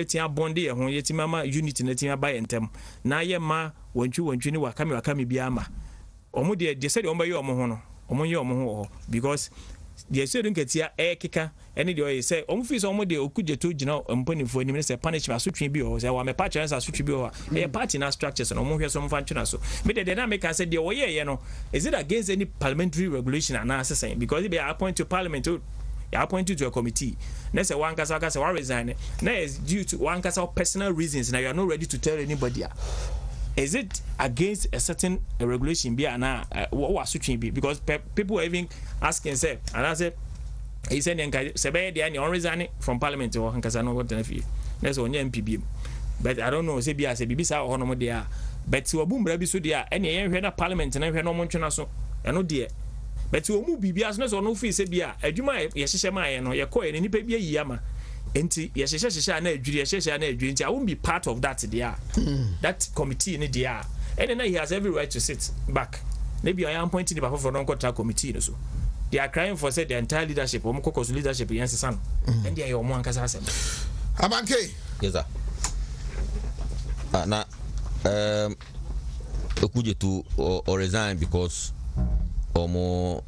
[SPEAKER 4] tia bonde ye ho ye ti mama unity na ti aba entem na ye ma wantwi ni wakame bia ma omo de say omo ye omo ho no omo ye omo ho because the student gets here kika any the say omo fi so omo de okuje to gina mpanifo ni say punishment so twen bi o say wa me patch answer so twen bi o e party na structures no omo hwe so mfa ntwena so me de na make say the oye no is it against any parliamentary regulation and assessing because if you appoint to parliament you appoint to a committee na say one kasa say one resign na is due to one kasa personal reasons now you are not ready to tell anybody. Is it against a certain regulation be na what switching be because people are even asking say and I said he said say they are resigning from parliament or hankasa no what na fi that's on MPB but I don't know say be as bibisa or no there but we boom bra bi so there any hwe na parliament na hwe no mo ntwena so eno there but we mu bibia so no fi say bia adwuma ye hyehye ma ye no ye ko ye ni pa bi ayi ama enti ye hyehye na adwiri ye hyehye na adwiri enti I won't be part of that there that committee in there and then he has every right to sit back maybe I am appointing the for non contract committee so they are crying for say the entire leadership or mokoko leadership yes san and they are omo ankasa asem
[SPEAKER 2] Abanke
[SPEAKER 3] yes sir na okuje to or resign because omo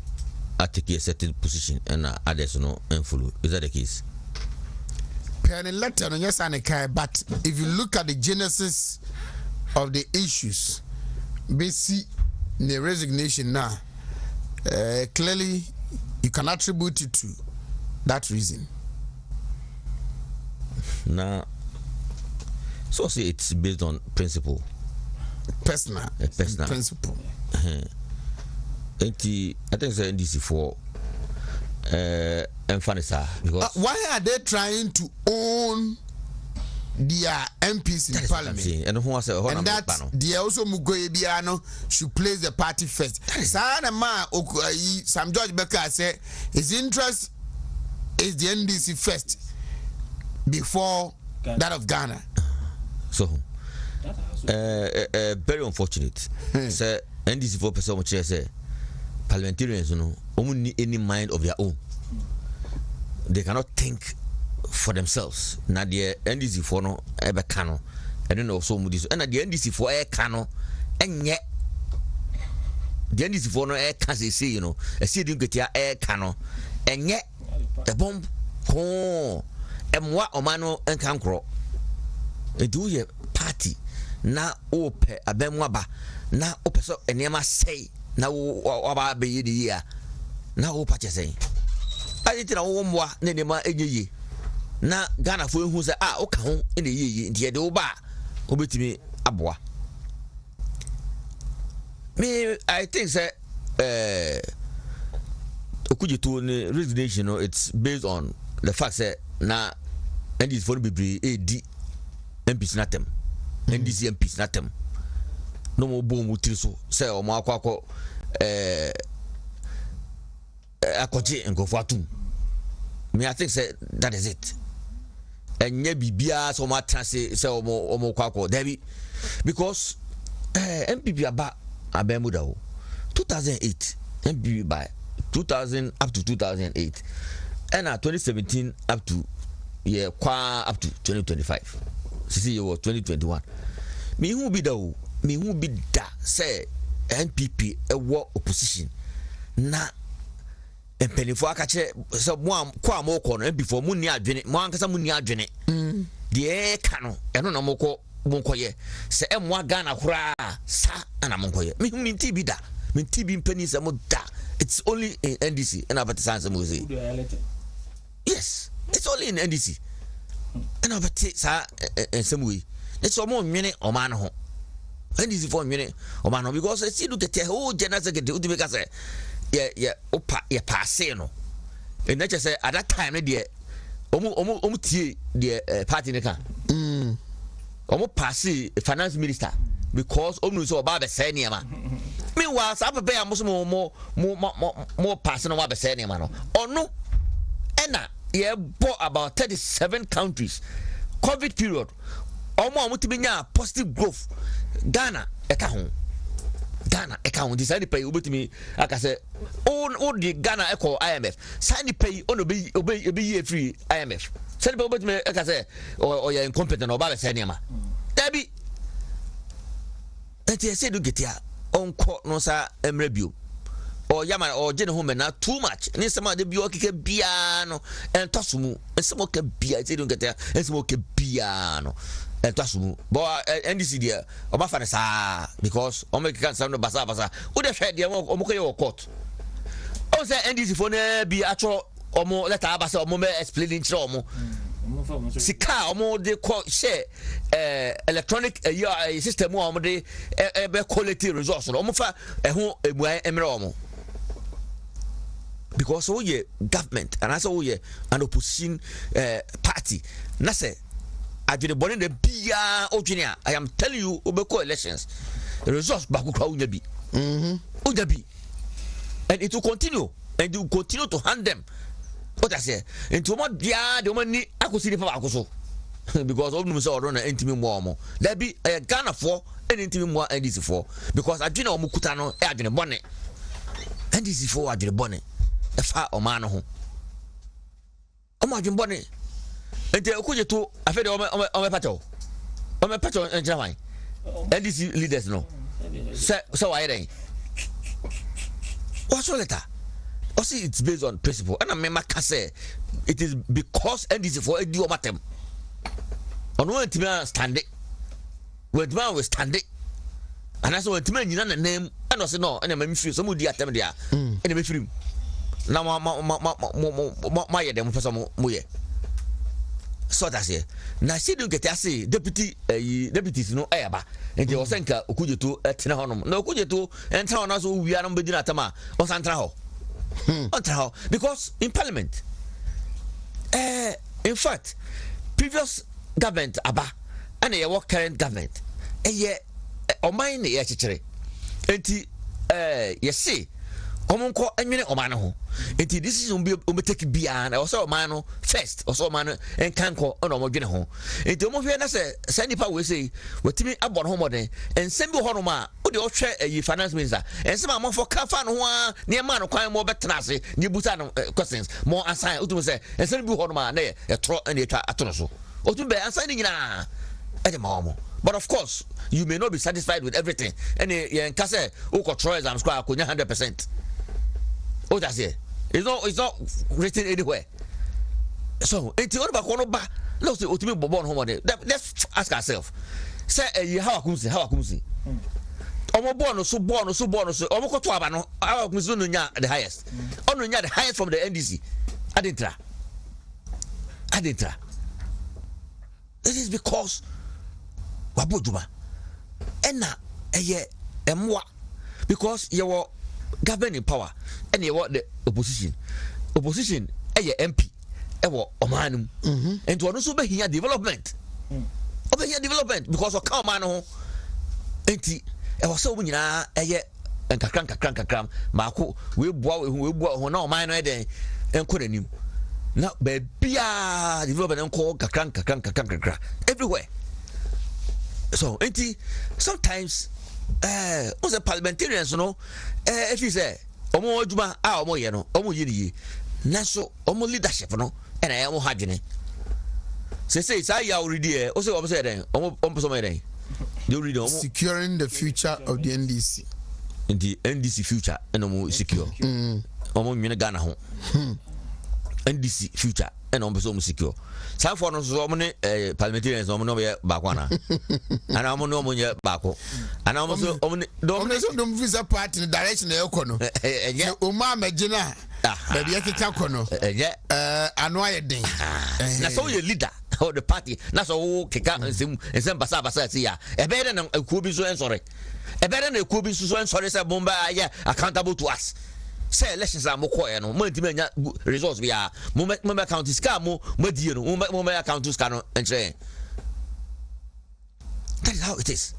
[SPEAKER 3] take a certain position and others no follow. Is that the case?
[SPEAKER 2] Pen letter no yes and kai but if you look at the genesis of the issues basic the resignation now clearly you can attribute it to that reason.
[SPEAKER 3] Now so say it's based on principle
[SPEAKER 2] personal principle.
[SPEAKER 3] I think it's NDC for emphasize because
[SPEAKER 2] why are they trying to own their MPs in parliament and that they also Mugoye Biano should place the party first. Sam George Becker said his interest is the NDC first before that of Ghana.
[SPEAKER 3] So very unfortunate. Say NDC for person which say parliamentarians no need any mind of their own. They cannot think for themselves. Na the NDC for no ebe kano. I don't know so mudi so. And the NDC for kano enye. The NDC for no can say you know. I see them get ya kano enye. The bomb ho emwa omano enkankro. Do ye party na ope abemwa ba na ope so enema say na waba be ye di ya na wo pa chese ai tira wo mwa ne ne ma enye na Ghana fo hu se o ka ho ene ye ntie de wo ba obetimi aboa me I think say okujitu ne resignation no it's based on the fact that na NDC for be edi MPs natem NDC MPs natem no mo bo mu tiri so say o mo akwa akoje nkofo atum me I think say that is it enye bibia so ma trance say o mo kwakwo debi because MPP aba abemuda o 2008 MPP by 2000 up to 2008 and 2017 up to up to 2025 see you 2021 me who be da me who be da say NPP ewo opposition na empenifo akache so mo kwa mo ko no before mu ni adwene mo ankasa mu ni adwene de ka no eno na mo ko ye se emwa Ghana kura sa ana mo ko ye me minti bi da minti bi mpani se mo da it's only in NDC and about the mo say yes it's only in NDC and about sa ensem we it's o mo nwene o ma no ho NDC for minute or man because I see look at whole general secretary to make us say yeah pass no and that just say at that time dear tie the party in the can pass finance minister because so about the same meanwhile some pay almost more passing over the same man or no bought about 37 countries COVID period positive growth Ghana decide to pay me like I said all the Ghana echo IMF sign the pay on obey free IMF send the me like I say or you're incompetent or bad senior Debbie and you say do get here on court no sa review or yama or general home na too much and some of the bioke piano and tosumu and some okay bia say don't get there and some okay piano and tosumu but NDC there oba fa sa because o make can sound basa who the head there o mo your court o say NDC for na be actual omo let abasa omo me explaining chiro omo sika omo de call share electronic system omo de be quality resource omo fa ho emre omo because oh yeah government and as oh yeah an opposition party na say adwene bone de bia odwene I am telling you obeko elections the results back kwa unya bi unya bi and it will continue and you continue to hand them what I say into mo bia de mo ni akosi ni pa akoso because of say odo na entimi mo omo there be Ghana for any entimi mo NDC for because adwene omo kuta no adwene bone NDC for adwene bone efa omano ho omo adwene bone ente okuje to afede ome pacho enjaman NDC leaders no so why then what's all that I see it's based on principle and I remember say it is because NDC for edu omatem ono ntimi stand it when man we stand it and that's when ntimi nyina na name and I say no and me feel so mu di atem dia and me feel na ma ye dem person mo ye so that's it na see do get say deputies no eba and they was enka okujeto etena honom na okujeto enta hono so wia no be dina atama o santra ho because in parliament in fact previous government aba and your current government oman na ye chichere enti you see omonko enwene omano ho enti this is be take bia na also omano first also omano enkanko ona omodwene ho enti omohwe na se nipa we say wetimi abon ho moden ensem bi ho no ma o de ohwe finance minister ensem amofo kafa no ho a ne ma no kwan mo betena ase ne busa no questions mo assign o tumi say ensem bi ho no ma na e tro na etwa atono so o tumi be assign ni nyina e ma omo. But of course you may not be satisfied with everything and you can say o control exam score akonya 100%. Oh, that's it. It's not written anywhere. So, it's all about one ba. Let's say, ultimate born home. Let's ask ourselves. Say, how I come see. Omo born so. Omo ko to abano. How come see the highest? Ono nya the highest from the NDC. Adintra. It is because wabojuma. Ena emwa because you were governing power and you want the opposition MP omanum and to also be here development because of come man ho enti e was so nyina nkakran mako we boa ho na oman no eden enko nanim na ba bia development enko kakran everywhere so enti sometimes was a parliamentarians no if you say omo aduma omo ye no omo yiri na so omo leadership no and I omo hadwene say ya already o say omo say den omo so den you read omo
[SPEAKER 2] securing the future of the NDC
[SPEAKER 3] in the NDC future and omo secure omo nwene Ghana ho NDC future and omo so secure some for no so omo ne parliamentarians omo no be bakwana and omo no omo ye bako and omo so omo
[SPEAKER 2] so dum visa party in direction e kono o ma magina ba bi ekeka kono ano aye den
[SPEAKER 3] na so ye leader or the party na so keka nsem basa see ya e better na ekuo bi so ensore e better na ekuo bi so ensore say bomba ya accountable to us say elections are mo koye no mo ntimi anya results bi ya mo account ska mo die no mo account ska no enche. That is how it is.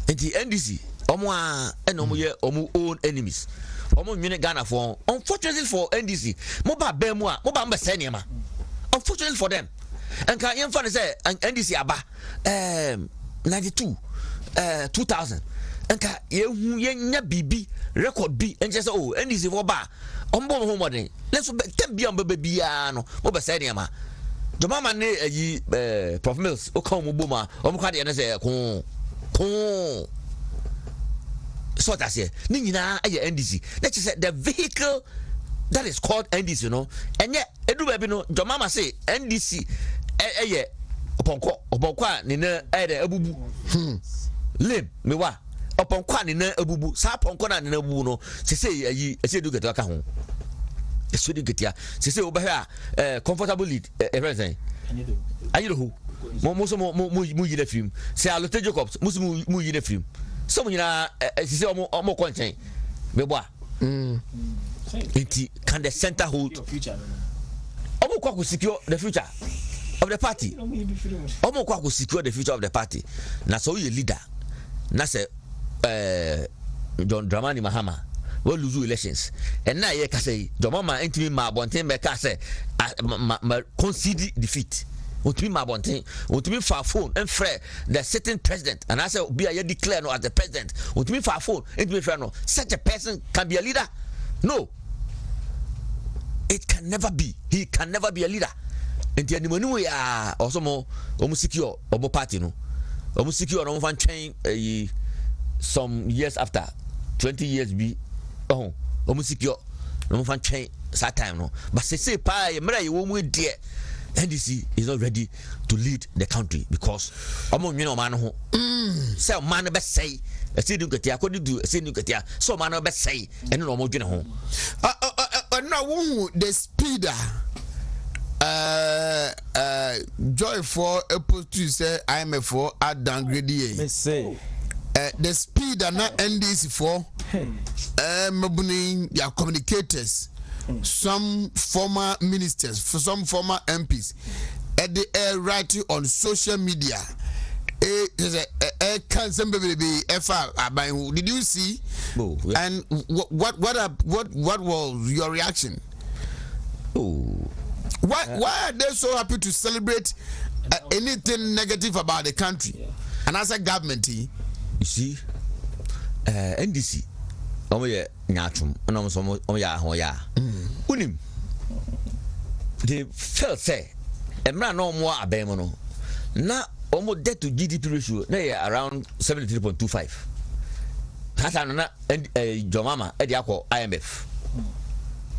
[SPEAKER 3] And the NDC omo a and omo ye omo own enemies omo nwene Ghana for unfortunately for NDC mo ba bemu a mo ba mbese niema unfortunately for them and can you find say NDC aba 92 2000 and ka ye nya bibi record bi and just oh NDC for ba ombo mo modern let's tem bia mbebe bia no mo be say niema jomama ne yi Prof Mills o kan mo boma omo kwa de na say ko so that's here ni nyina aye NDC that is the vehicle that is called NDC, you know, and yet edu baby no jomama say NDC aye oponko ni na aye abubu lim mewa oponko ni na abubu sa oponko na ni na abubu no say ayi say do get aka ho so do get ya say obehwa comfortable lead everything ayi do mo yi na film say Alote Jacobs mo yi na film so mo nyina say omo konchen mebo it can the center hold omo kwa secure the future of the party omo kwa secure the future of the party na so you leader na say John Dramani Mahama we lose elections and na ye ka say Jomama intimi ma bonten be ka say concede defeat Wontumi Mabonten, Wontumi for phone and free the sitting president, and I said, be a declare no as the president. Wontumi for phone, no. Such a person can be a leader. No, it can never be. He can never be a leader. And the animal we are also more secure or party no. Almost secure on one chain some years after 20 years be almost secure no one chain that time no. But say pie, you won't dear. NDC is not ready to lead the country because omo nwene o man ho say man be say say do ketia ko do say do ketia so man be say ene no omo dwene ho
[SPEAKER 2] na wo the speeder joy for opposed to say IMF for at downgrade me
[SPEAKER 1] say
[SPEAKER 2] the speeder na NDC for mabuni ya communicators. Some former ministers, for some former MPs, at the air writing on social media. Did you see?
[SPEAKER 3] Oh, yeah.
[SPEAKER 2] And what was your reaction?
[SPEAKER 3] Oh,
[SPEAKER 2] why are they so happy to celebrate anything negative about the country? And as a government,
[SPEAKER 3] you see, NDC. Omo ye nyachum na omo ya ho ya unim they felt say emra na omo abem no na omo debt to GDP ratio na ye around 73.25 hata na jomama e dey akọ IMF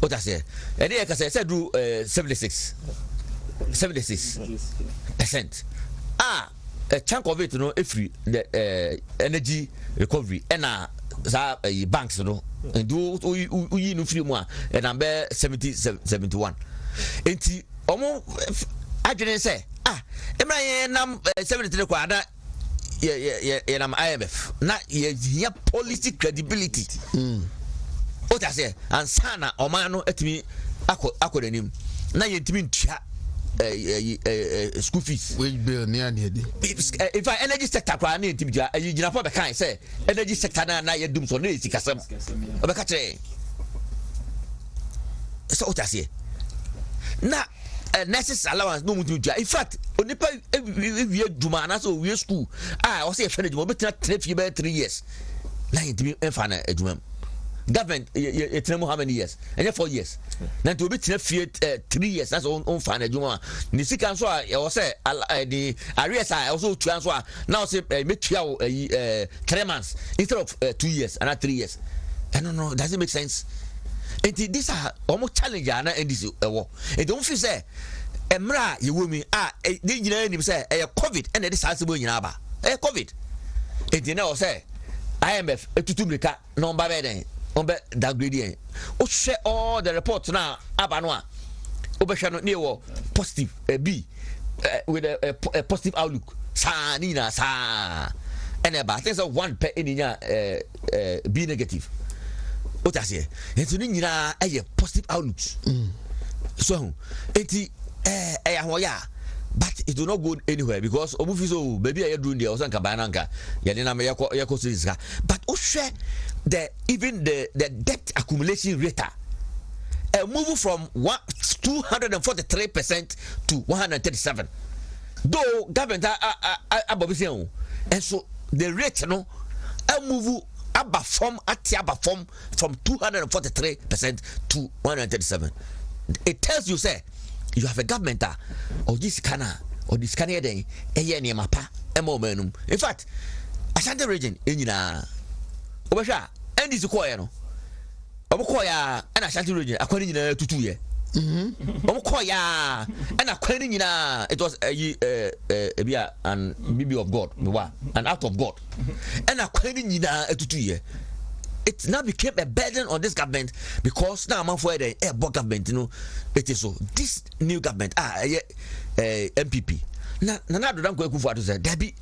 [SPEAKER 3] what I say e dey ka say do 76% a chunk of it no free the energy recovery and banks no and do we no free more and number 71 enti omo adwene say emra ye nam 73 kwa da ye nam IMF na ye policy credibility what I say and sana oman no atimi akodanim na ye ntimi ntua school fees
[SPEAKER 2] which bill near
[SPEAKER 3] if I energy sector kwa na ntimi dua you gina for be kan say energy sector na ye dum so na esikasam obeka che so what I say na necessary allowance no mutu dua in fact onipa we duma na so we school o say fene duma betina 3 years na ntimi enfa na aduma government you tell me how many years and 4 years now to be 3 years that's on fine adwuma ni sika so I say the arrears I also transfer now say make 3 months instead of 2 years and 3 years I don't know doesn't make sense and these are almost challenge na NDC and don't feel say emra you will me they nyina nim say covid and this has bo nyina ba covid and now say IMF etutumrika number beden on that gradient. O share all the reports now. Abanwa. Obeshano near positive B. with a positive outlook. Sa nina sa. And about things of one per in be negative. What I say? And so nina a positive outlook. So but it do not go anywhere because obufiso baby are doing the osanka bananka yanina me yako series but the even the debt accumulation rate move from 243% to 137, though government abobisian and so the rate no move from 243% to 137. It tells you say you have a government or this scanner or this scanner then a mapa menum. In fact, Ashanti region in Obasha and this no Omokoya and Ashanti region according to 2 years. Omokoya and according it was an baby of God, an act of God, and according to 2 years. It now became a burden on this government because now I'm for the government, it is so. This new government, MPP. Na don't go for to say, Debbie,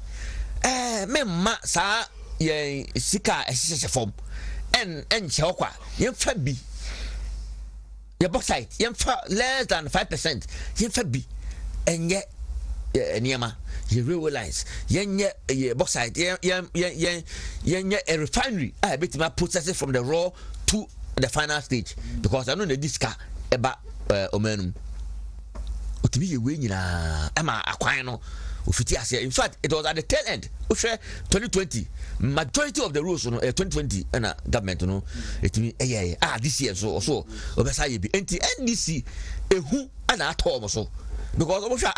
[SPEAKER 3] me sa ye sika a form and chokwa, yen fabi. Your box site, yen less than 5%, yen fabi, and yet, Niama. You realize yen bauxite yen a refinery I bet my process it from the raw to the final stage because I know the disca about omenum to be a win ama aquino in fact it was at the tail end 2020 majority of the rules 2020 and government it mean this year so obesai be NDC who and at home so because now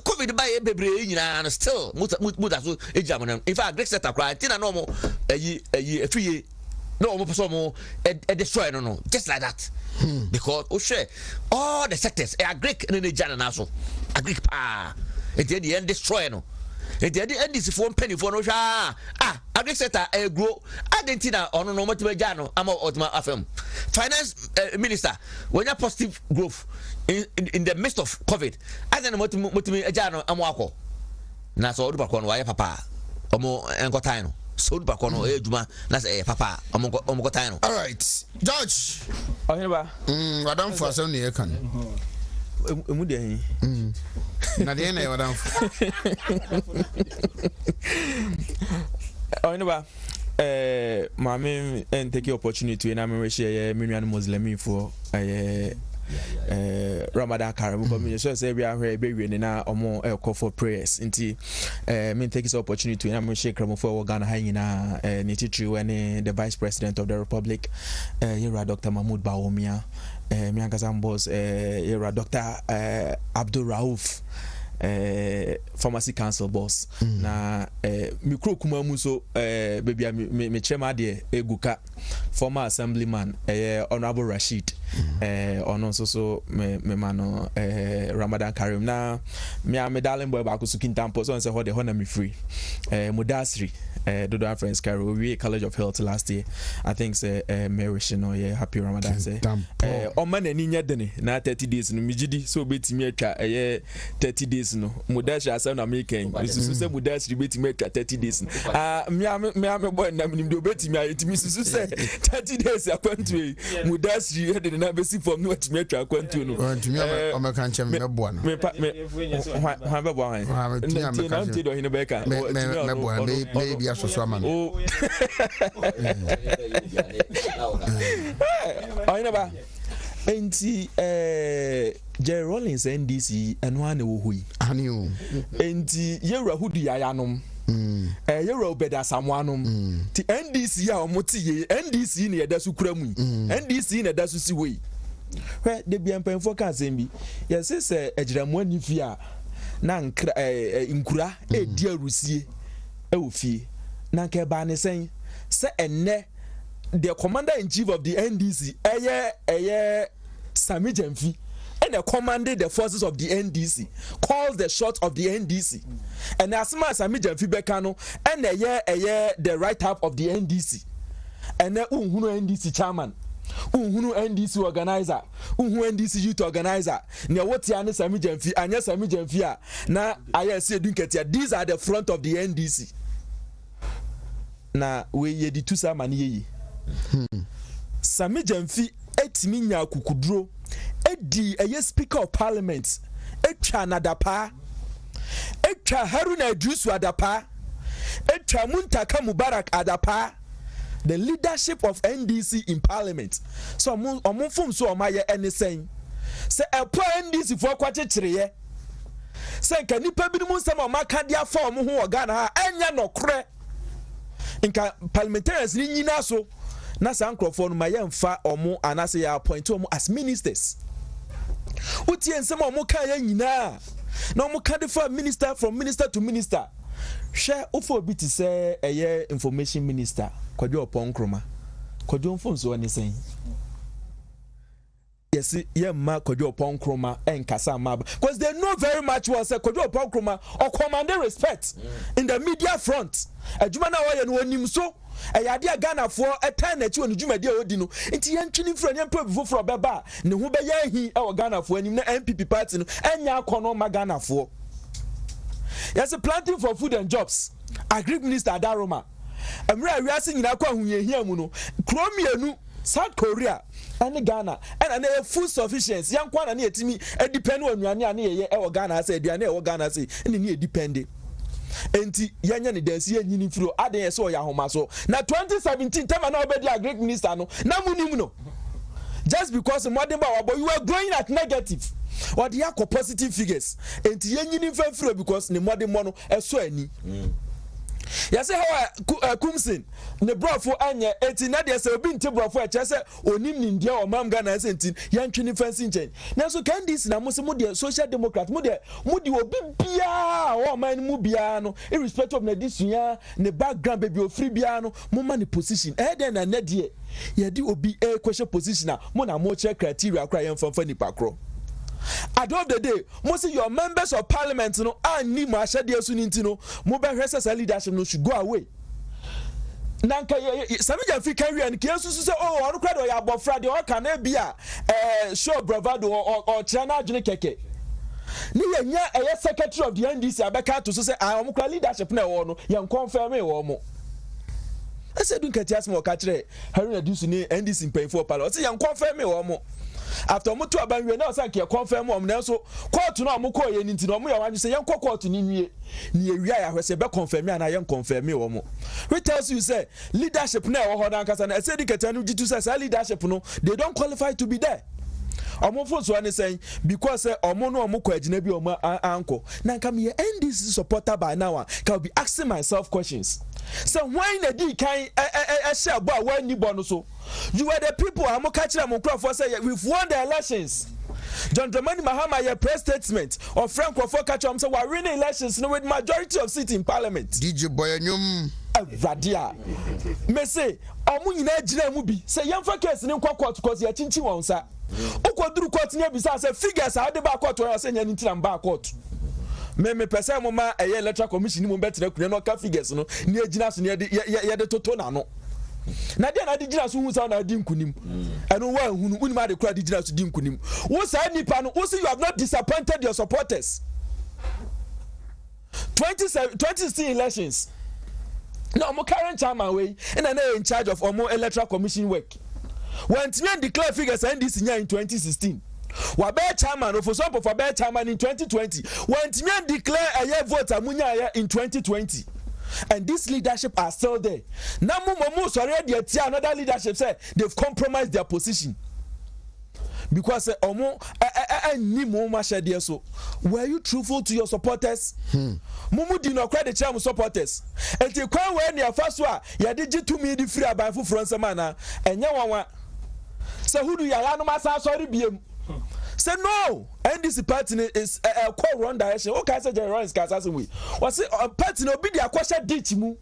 [SPEAKER 3] COVID by baby and still so in fact great set up right in a normal a free no more destroy no just like that because all the sectors are Greek in the Jana also a Greek at the end destroy no at the end this for penny for no a great set a grow Argentina or no Motivajano I'm ultimate FM finance minister when you positive growth in the midst of COVID, I don't know what Ajano Amwako. Naso Dubacon, why papa, Omo Encotino, so Dubacono, Ejuma, that's a papa, Omocotino. All
[SPEAKER 2] right, George.
[SPEAKER 3] Madame
[SPEAKER 2] for only a can. Nadiana,
[SPEAKER 1] Madame. Mammy, and take the opportunity and I'm share million Muslim for Ramadan Karam because so say we are here baby na omo call for prayers nti me take this opportunity and I'm share kram for Ghana hanging na nititri when the vice president of the republic Yera Dr. Mahmoud Bawumia me ankasa boss Yera Dr. Abdul Rauf pharmacy council boss na mikro kuma muso baby me chema de eguka former assemblyman honorable Rashid ono so me mano Ramadan Karim na me darling boy ba kusu kintampo so say ho de na me free Mudasri Dodo friends Carol we College of Health last year I think say Merishino happy Ramadan say o man ani nya dene na 30 days no mijidi so betimi atwa 30 days no Mudasri asa na American susu say Mudasri betimi atwa 30 days me boy na nim do betimi ayetimi susu say 30 days akwantu Mudasri he de na besi form no atimi atwa akwantu no
[SPEAKER 2] ntumi o me kan chem me boa no me
[SPEAKER 1] ha be boa han na nti do hine be ka
[SPEAKER 2] me boa me bia so man
[SPEAKER 1] I never enti Jerry Rollins NDC enwa na wo hui
[SPEAKER 2] ani o
[SPEAKER 1] enti yewra hudu yayanom yewra obeda samwanom ti NDC a omoti ye NDC na yeda su kura mu NDC na yeda su si wei hwe de bia mpanfo ka asem yesi se agiramu anifi a na nkura edi arusie ofie na nke ba ne sen se enne the commander in chief of the NDC Sami Jemfi and commanded the forces of the NDC calls the shots of the NDC and as much as Sami Jemfi Bekano and the right half of the NDC and the NDC chairman Unhunu NDC organizer, NDC youth organizer. Ne what ya ne Sami Jemfi, anya Sami Jemfi na aye say dunketia. These are the front of the NDC. Na we ye di tusa mani ye. Sami Jemfi etimi nya kukudro. Edi aye speaker of parliament. Etwa nadapa. Etwa Haruna Idrisu adapa. Etwa Muntaka Mubarak adapa. The leadership of NDC in parliament. So omun fum so omaye anything. Say epo NDC for kwachekyereye. Say nka nipa bi mu nsem omaka dia form ho organ ha enya nokre. Nka parliamentarians ni nyina so na sankrofo no maye mfa omo anase ya appoint omo as ministers. Utie nsem omo kan ya nyina. Na omo kan de for minister from minister to minister. Share ofo bi ti say eye information minister. Kwadwo Opon Kroma. Kwadwo mfonso ani sen. Yes, yeah, ma Kwadwo Opon Kroma enkasa ma because they know very much well say Kwadwo Opon Kroma or command respect in the media front. Adwuma na wo ye no onim so eyade Ghana for etan na chi onu dwuma dia odi no nti yentwini fro nyempa bifo fro beba ne ho be ya hi e wo Ghana for anim na MPP party no enya akono ma Ghana for. Yes, planting for food and jobs. Agri Minister Adaroma. Emra wiase nyina kwa hunyehia mu no kromienu South Korea and Ghana and na food sufficiency yankwa na etimi depend on nuane ane ye e wo Ghana say aduane e wo Ghana say ne depend enti yanya ne dansi yanyini firo aden ye so ya homa so na 2017 tema na obedi Agri Minister no na munim no just because modern ba you were growing at negative or the positive figures enti yanyini firo because ne modern mono eso ani Yes, how Kumsin, the brofo anya, 18 Nadia, so been to brofo, Chessa, or Nim India or Mam Ghana sentin, Yankini fencing chain. Now, so can this Namusamudia, Social Democrat, Moody will be Bia or man Mubiano, irrespective of Nadisia, the background baby or free piano, more money position, then and Nadia. Ye do be a question positioner, Mona Mocha criteria crying from Fanny Pacro. At the end of the day, most of your members of parliament, no, and ni mashadia sunintino, mobile reses leadership no should go away. Nanka, some of you carry and cases say, oh, I don't cry or about Friday or can it be a show bravado or China Junekeke. Nia a secretary of the NDC, Abeka to say, I am leadership now, young confirm me or more. I said, don't catch us more catch it. Harry reduce NDC pay for palo. Say, young confirm me or more. After mutu abanwe na osanke confirm am na so court no amukọ ye nti no mo ya wanju say yen court ni nwie ni ewia ya hwese be confirm ana yen confirm wo mo we tells you say leadership na e wo ho dan kasa na say diketa no jitu say leadership no they don't qualify to be there omofo so ani say because omo no omukọ agina bi omo anko na nka me NDC supporter by now can be asking myself questions. So when the D can share boy when you born so you are the people I'm catching them for say we've won the elections. John Dramani Mahama your press statement or Frank Crawford catch them say we're winning elections no with majority of seats in parliament. DJ Boyanyum Radia me say omu nyina gina mu bi say yemfa case ni kwa court cause ya chinchi won sa okoduru court ni bisa say figures how dey back court or say nya ntina back court. Me pese mo ma eye electoral commission ni mo betre kunya no ka figures no ni agina so ni ye de toto na no na de na de gina so hu sa na di nkunim eno wa hunu uni ma de kura de gina so di nkunim wo sa nipa no wo say you have not disappointed your supporters. 2016 elections no mo current chairman we na in charge of omo electoral commission work when tian declare figures NDC nya in 2016 Wabe chairman of some for bear chairman in 2020 when Timian declare a year vote amunya in 2020 and this leadership are still there. Now already another leadership say they've compromised their position because so were you truthful to your supporters? Mumu did not credit chairman supporters and the crown when your first one ya did you to me the free by full from Samana and yawa so who do you sorry be say no, and this party is a call run direction. Okay, say Jerry is casting we. Was it a party no be the question ditch mu?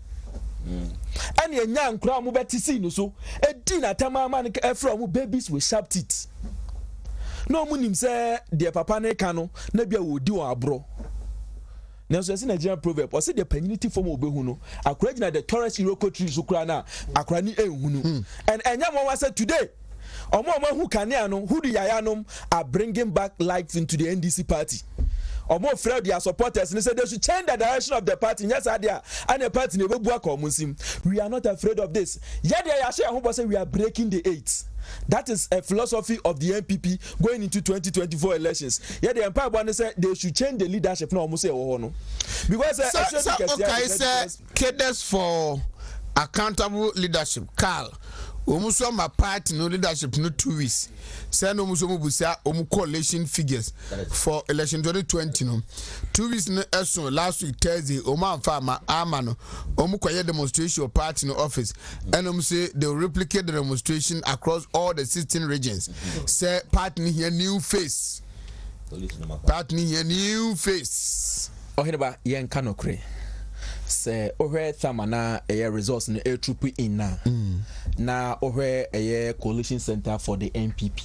[SPEAKER 1] And ye young crown mu beti see no so. A dinner tama man from babies with sharp teeth. No munim say dear papa ne kano na bia wo di won abro. Na so say Nigerian proverb or say the penalty form obehu no. Akura na the Taurus Iroko tree so kura na akura ni ehunu. And enya mo say today who Kaniano, who the Yayanom are bringing back life into the NDC party. Omo afraid their supporters and they said they should change the direction of the party. Yes, idea and the party never work on Muslim. We are not afraid of this. Yet they say we are breaking the 8. That is a philosophy of the MPP going into 2024 elections. Yet the Empire Band said they should change the leadership. No, almost say no. Because
[SPEAKER 2] cadres for accountable leadership, Carl. Omuso my party no leadership no 2 weeks. Send omuso mubusa coalition figures for election 2020 no. 2 weeks no eso last week Thursday Oman farmer Amano omukoye demonstration of party no office and say they will replicate the demonstration across all the 16 regions. Say party here new face. Party here new face.
[SPEAKER 1] Oheba yen kanokre. Say ohe thamana a resource in a troop in now ohe a coalition center for the MPP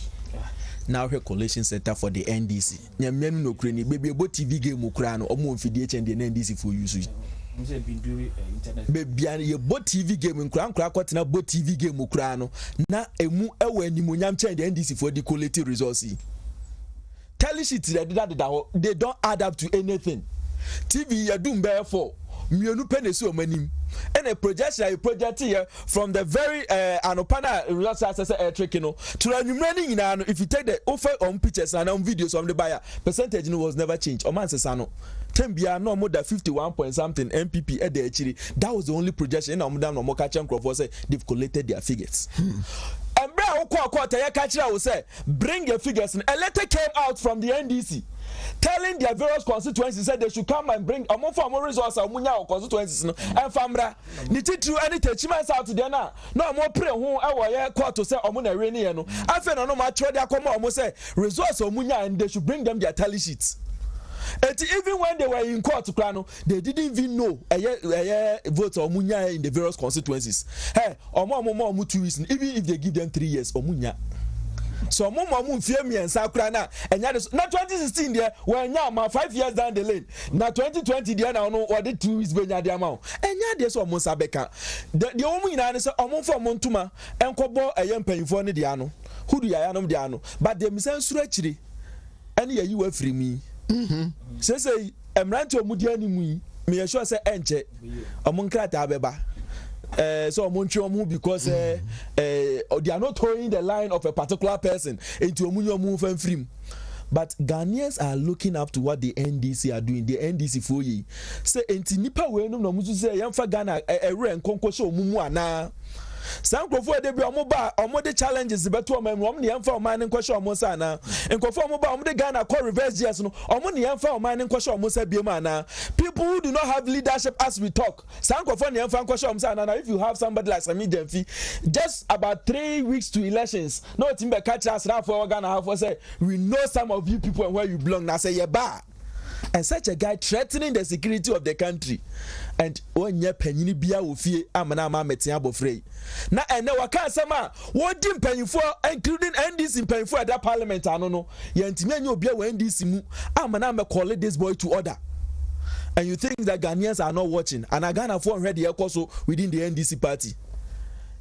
[SPEAKER 1] now ohe coalition center for the NDC nyamenu no kreni baby ebo TV game ukrano omo mfidie chen the NDC for use baby ye bo TV game nkran kwatena bo TV game ukrano na emu ewe animonyam chen the NDC for the collective resource tell it they don't add up to anything. TV ya doom bear for mienu penesi omanim and a projection here from the very anopana trick to running in if you take the offer on pictures and on videos from the buyer percentage was never changed o man sesano 10 bia no more than 51 point something MPP at the actually that was the only projection na omdam no more catch and crop say they've collected their figures. And bring your figures. A letter came out from the NDC telling their various constituencies said they should come and bring more resources or constituencies and famra. Niti true any teachments out there now. No more pray who our court to say omuna rainy no. I feel no matter they come almost say resource omunya and they should bring them their tally sheets. And even when they were in court, they didn't even know votes or munya in the various constituencies. Hey, or 2 weeks, even if they give them 3 years, or munya. So, Mum fear me and Sakrana, and that is not 2016 there, when now 5 years down the lane. Now 2020 there, now know what the 2 weeks when the amount. And yeah, there's almost a becker. The only answer, Omon for Montuma, and Kobo a young paying for Nidiano, who do I am Diano, but the Miss Stretchy, and yeah, you were free me. Say Emranto Mudiani me sure say enche omunkrata abeba so omunchiomu because they are not towing the line of a particular person into omunyo move and free. But Ghanaians are looking up to what the NDC are doing. The NDC for ye say enti nipa we no musu say yamfa Ghana ere nkonko show mumu ana Sankofo de bi omo de challenges beto omo ne yemfa oman ne kwhye omo sa na nkofo omo de Ghana call reverse gears no omo ne yemfa oman ne kwhye omo sa biem ana people who do not have leadership as we talk Sankofo ne yemfa kwhye omo sa na if you have somebody like Sami Demfi just about 3 weeks to elections no timbe catch us ra for Ghana have for say we know some of you people and where you belong na say ye ba and such a guy threatening the security of the country and onye panyini bia wo fie amana ama metia abofrey na ene waka sama wodi mpanyifo including NDC mpanyifo at that parliament no yentimi anya obi a NDC mu amana am call this boy to order. And you think that Ghanaians are not watching and Ghana for ready also within the NDC party.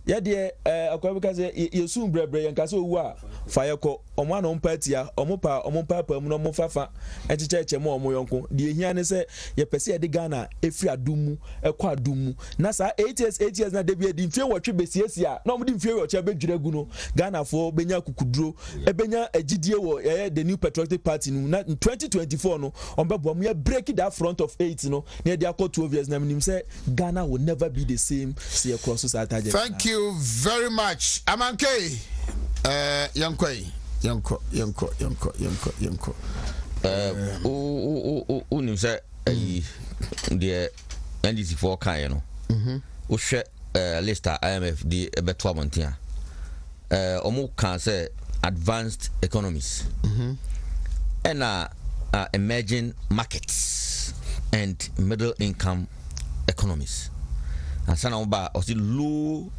[SPEAKER 1] Yeah, dear, because you soon brebre and Kaso fire call on one on partia, omopa, no fafa, and church and more moyonko. The Hiana say, ye perceive the Ghana, if you are dumu, a quadumu. Nasa 8 years, na debia didn't feel what you be CSA, no, didn't feel what you be Draguno, Ghana for Benya Kukudro, Ebenya, a GDO, the new patriotic party, not in 2024, no, on Babomia breaking that front of 8, no, near the 12 years, name say Ghana will never be the same, see across society.
[SPEAKER 2] Thank you very much. Amanke, Yanko.
[SPEAKER 3] Unim say the NDC for Kayano. Ushe lista IMF the beto montia. Omu can say advanced economies. And emerging markets and middle income economies. And Sanamba also low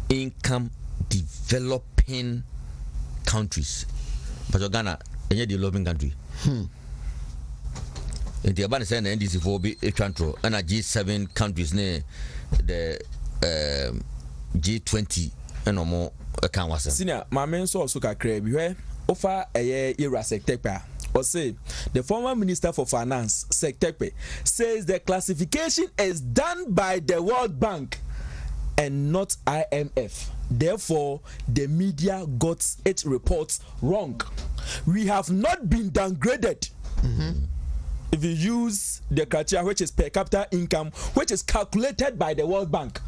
[SPEAKER 3] income developing countries. But Ghana is a developing country. In the Abana Sen NDC for be a control and a G7 countries near the G20 and no more can was
[SPEAKER 1] senior my men so kakra bi where offer a era sector or say the former minister for finance Sektepe says the classification is done by the World Bank and not IMF. Therefore, the media got its reports wrong. We have not been downgraded. If you use the criteria which is per capita income, which is calculated by the World Bank.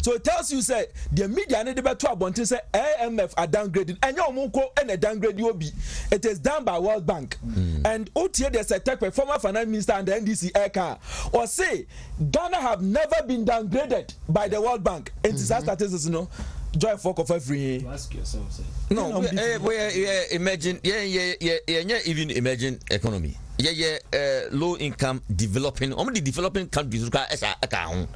[SPEAKER 1] So it tells you say the media need to about say IMF are downgraded and your munko and a downgrade you be. It is done by World Bank. And OTA the Sektepe, former finance minister and the NDC Eka or say Ghana have never been downgraded by the World Bank. And this statistics, you know. Joy folk of every.
[SPEAKER 4] Ask yourself. Say.
[SPEAKER 3] No, imagine even imagine economy. Low income developing. Only developing countries as a account.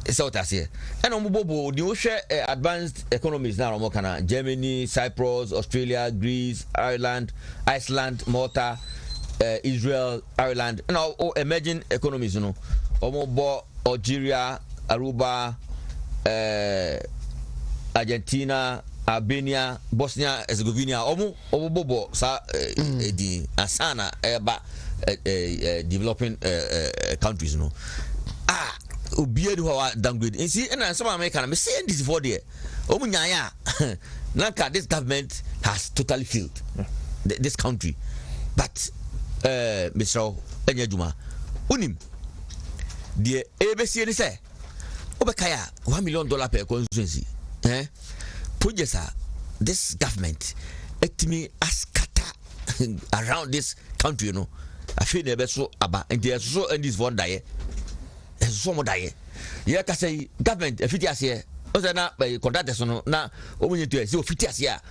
[SPEAKER 3] So what I say. And on Bobo, the share advanced economies now. Germany, Cyprus, Australia, Greece, Ireland, Iceland, Malta, Israel, Ireland. And all emerging economies, you know. Algeria, Aruba, Argentina, Albania, Bosnia, Herzegovina, Bobo, di Asana, developing countries, you know. Obiadu how downgrade. You see, and some American, I'm saying this for there. Omunyaya, Nanka, this government has totally failed this country. But, Mr. Enyajuma, Unim, the ABC say, Obekaya, $1 million per constituency. Projects this government let me ask around this country, you know. I feel never so about and there's so in this one day. There's so much day. Yeah, can say government if it is here. Also na by contractors no na omunye to say ofiti asia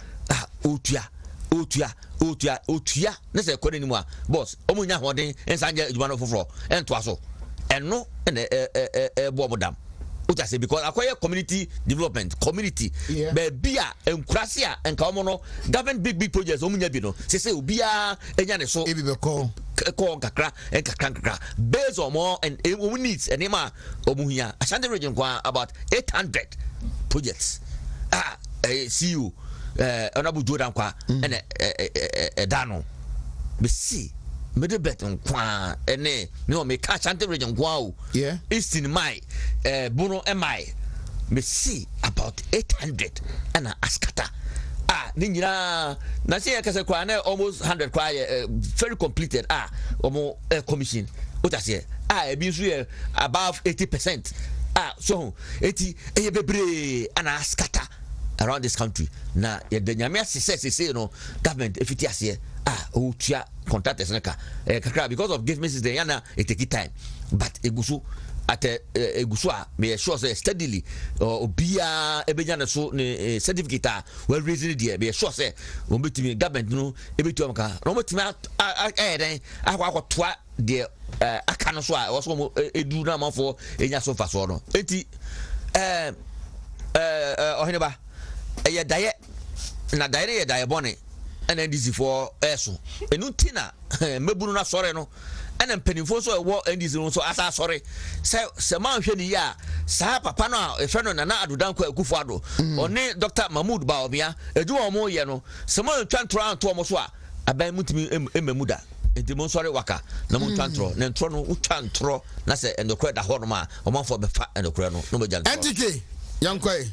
[SPEAKER 3] otua. Na say kodi ni mu a boss omunya hoden ensanje eduma no foforo ento aso. Eno na bo modam. Say because acquire community development, community, be enkrasia and kamono government big projects. Omunya bi no say obia enya ne so
[SPEAKER 2] e be call
[SPEAKER 3] kakra and kakra based on more and needs and ema omuhia Ashanti region kwa about 800 projects. CU honorable Jordan kwa and dano be see middle bet on kwa ene no me catch Ashanti region kwa east in my bono mi me see about 800 and askata ninjina na say kase kwa na almost 100 kwa very completed omo commission utase ebi nso above 80%. So 80 bebre ana askata around this country na ye de nyame say no government if it is here otua contractors naka kakra because of government is there yana it take time but egusu at egusu me sure say steadily obia ebeja na so ne certificate well raising there be sure say won betimi government no ebetu amka no betimi akwa de aka no so a wo so edu na manfo enya so fa so no enti oheneba eye daye na daye ye daye bone and NDC for eso enuntina mebunu na sore no and mpanimfo so ewo NDC no so asa sore se man hwe ni ya sa papa no a efre no na adodanko akufo ado oni Dr. Mahmoud Baobia ejuwa mo ye no se man twantro anto mo so a aban mutimi emamuda enti mo sore waka na mo twantro na ntro no utwantro na se endokre da ho no ma o manfo be fa endokre no no be jan
[SPEAKER 2] NTK Yankwe.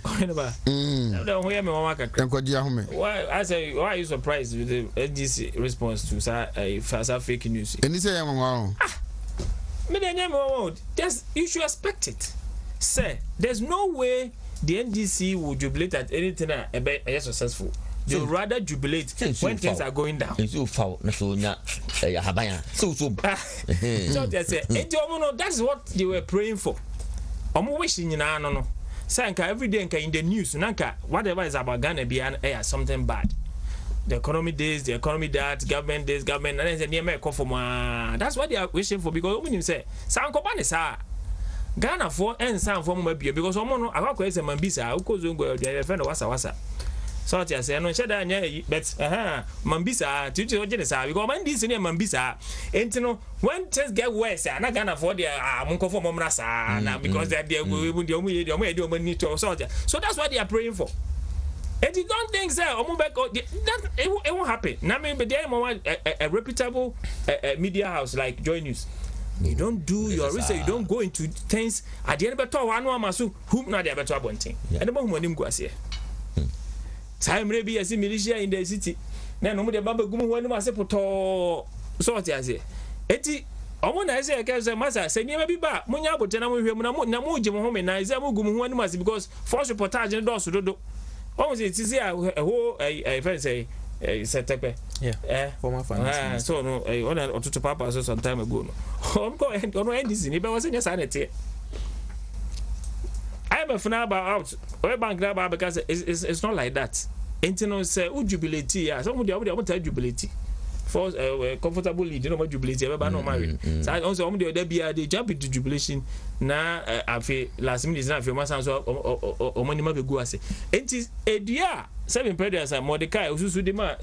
[SPEAKER 4] Why I say why are you surprised with the NGC response to Fasa fake news?
[SPEAKER 2] And say
[SPEAKER 4] just you should expect it. Sir, there's no way the NGC will jubilate at anything successful. They will rather jubilate when things are going down.
[SPEAKER 3] So
[SPEAKER 4] they say, that's what they were praying for. I'm wishing no. Sanka every day in the news, Nanka, whatever is about Ghana be something bad. The economy this, the economy that, government this, government and then near call for that's what they are wishing for because when you say Sanko Banisa Ghana for and some form maybe because someone I got question Mambisa, who goes the friend of Wasa. So I say no shada but Mambisa to Genesis because when this near Mambisa and when things get worse and I can afford their munko for Momrasa now because they're the only need to so that's what they are praying for. And you don't think that it won't happen. Now, maybe there is a reputable media house like Joy News. You don't do your research. You don't go into things. At the end of the day, one masu whom not the better Appointing. And the moment him go here. Time maybe as a militia in the city. Now no more the Baba Gumu when was a poto sort as it. Eti. I want to say, because the master said, never be back. Munya, but then I'm with him. Namu Jim home and I say, Mugumu when was because force reportage and doors to do. Almost it's easy. A whole a friend say, set up. Yeah, former finance. So no, I want to papa some time ago. I'm going on this in it, but was in your sanity. I'm a fan about out. Where bank grab because it's not like that. Internal say, oh, jubilate. Yeah, some of the other want to jubilate. For comfortable lead, you know what jubilation ever no marry. So I also the other be they jump into jubilation na afi last minute na afi o masan so o money ma be go ase. Enti edua seven predators and Mordecai osusu de ma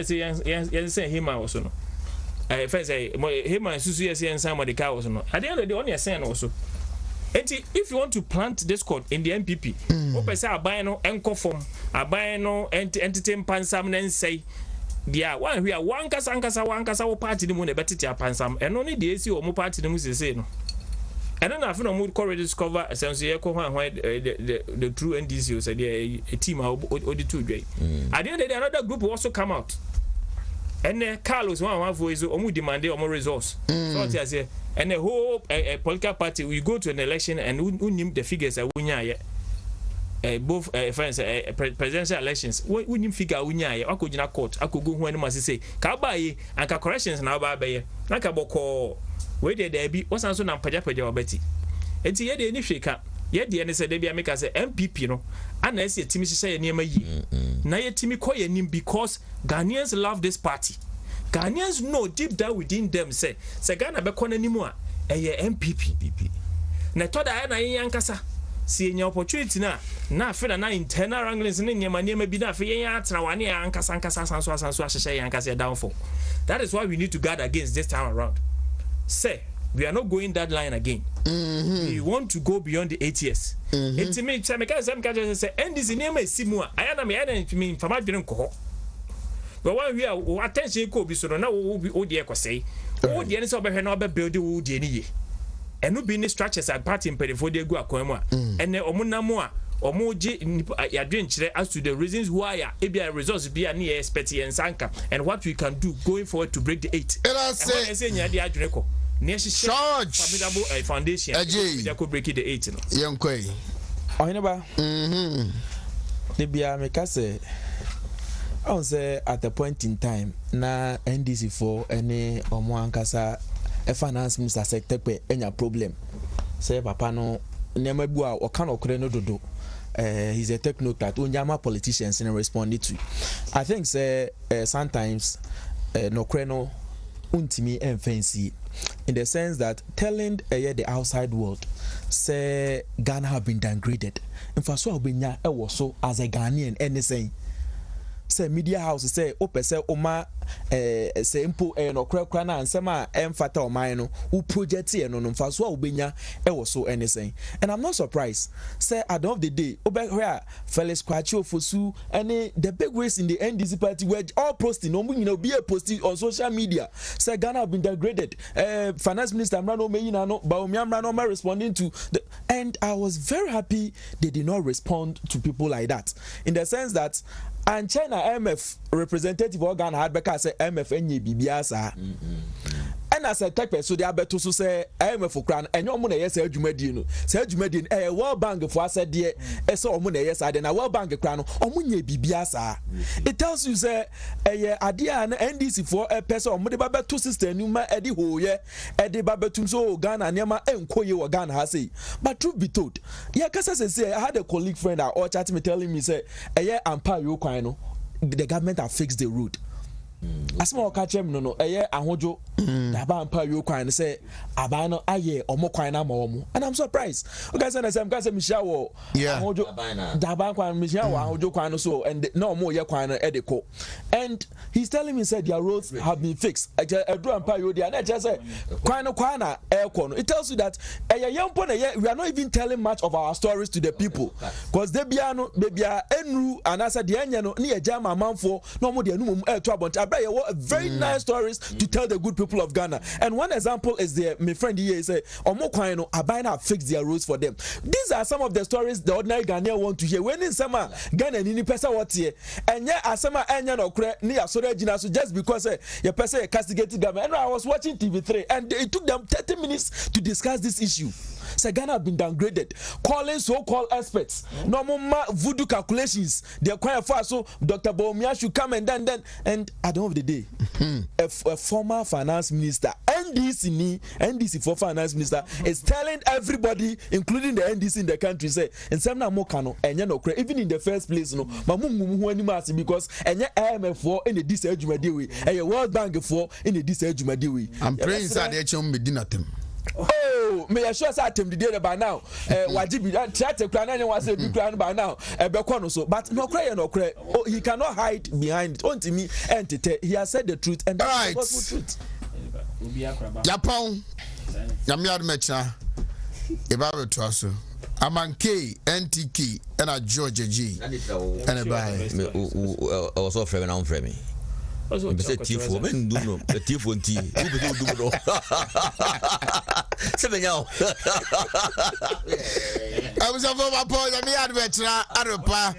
[SPEAKER 4] say yan him also no. First say him and susu yan say Mordecai also no. At the end of the day only say also. Enti if you want to plant discord in the MPP, o pese aban no enko form, aban no entertain pansam na nsay. Yeah, one we are one kasa wo party ni mu na betete apansam eno ni de esi o mu party ni mu sese no eno na afi no mu correct discover essence ye ko hwan the true NDC o say a team odi two dwai at the end of the day another group will also come out and Carlos one voice o mu demand o mu resource so what you say and the whole political party we go to an election and unim the figures that we nya both friends presidential elections when you figure unya akogina court akogo hu anima say ka ba yi anka corrections na ba be na ka boko we dey bi wasan so na paja obeti enti ye dey ni hweka ye dey ne say dey bia make say MPP no ana ese timi hye ye niam yi na ye timi koye nim because Ghanaians love this party. Ghanaians know deep down within them say Ghana be kona nimu a eye MPP na toda na yen yankasa see any opportunity na fe na internal wranglings ne nyema bi na fe yen atra wane ankasa sanso ahye yankasa downfall. That is why we need to guard against this time around. Say we are not going that line again. We want to go beyond the 8 years. It's me say NDC nyema esimu a aya na me me fama dwene nko. But when we are attention ko bi so na wo de ekosei wo de ne so obehwe na obebuild wo de ni ye. And no be structures at party in Pedifo de Guacoema, and then Omunamua, Omoji, Yadrin, as to the reasons why ABI results be a near Spetty and Sanka, and what we can do going forward to break the 8. And I say, Yadia Dreco, Charge foundation, that could break the 8.
[SPEAKER 2] Young Quay.
[SPEAKER 1] I never. Libya Mekase. I say at a point in time, na NDC for any Omoankasa. A finance minister said take any problem. Say papa no nema bua o kan okre no dodo. He's a technocrat. Unyama politicians and responded to. I think say sometimes no kreno untimi and fancy in the sense that telling the outside world say Ghana have been downgraded. In fact, so benya e was so as a Ghanaian anything. Say media house say opese oma say impo no kra na ansema emfata oman no u project e no mfa so obenya e wo so anything. And I'm not surprised say at the end of the day obehwe Felix Kwachi Ofosu any the big ways in the NDC party were all posting no you know be a posting on social media say Ghana have been degraded. Finance minister Amrano Meyina no ba Omiamra no responding to the, and I was very happy they did not respond to people like that in the sense that and China MF representative organ had because say MF enye bibiasa and as a tech so they are better to say MF for crown and your money yes adwumadi no say adwumadi World Bank for said there so omo yes ade na World Bank crown omunye bibiasa it tells you say ade an NDC for a person omo de baba to system nu ma edi hoye edi baba tum so Ghana nema enkoye wo Ghana ha say but truth be told yeah kasa say I had a colleague friend that all chat me telling me say ampa yo kwan no the government have fixed the road asema o ka chem no eye ahojo da ba mpa yo kwan say aban no aye omo kwan na ma omo, and I'm surprised. Okay, say na say me share wo ahojo da ba kwan me share wo ahojo kwan no so, and no omo ye kwan no e de ko, and he's telling me said their roads have been fixed. Edu mpa yo dia na say kwan na e ko no. It tells you that yampo na we are not even telling much of our stories to the people, because they bia enru anasa de enya no ne eja mamanfo no mo de anu mum e to abont abra ye very nice stories to tell the good people of Ghana. And one example is there, my friend here say omo kwan no abai na fix their roads for them. These are some of the stories the ordinary Ghanaian want to hear. When in summer Ghana ni pesa what here enye asema enya no kre ni asore agina so just because your person castigated government. And I was watching TV3 and it took them 30 minutes to discuss this issue. So Ghana have been downgraded, calling so-called experts, normal voodoo calculations. They're quite far, so Dr. Bawumia should come and then and at the end of the day, a former finance minister, NDC for finance minister, is telling everybody, including the NDC in the country, say, and some more cano, and even in the first place, no, because and IMF for in the disadvantage Madiwi, and your World Bank for in the disadvantage Madiwi.
[SPEAKER 2] I'm praying that they chum medina them.
[SPEAKER 1] Oh, may I sure say the day by now. Wajibi try to plan and was a big plan by now. So, but no cry. Oh, he cannot hide behind it. Only me entity. He has said the truth, and that's the gospel truth.
[SPEAKER 2] Japan, Yamiad Mecha, Ibabe Trasso, Amanke, NTK, and a Georgia G. And a buy.
[SPEAKER 3] Also, friend, I'm friend. Você tifo, men do no, tifo nti, o be do no. Se benhão.
[SPEAKER 2] I was over my point, I mean, Arupa.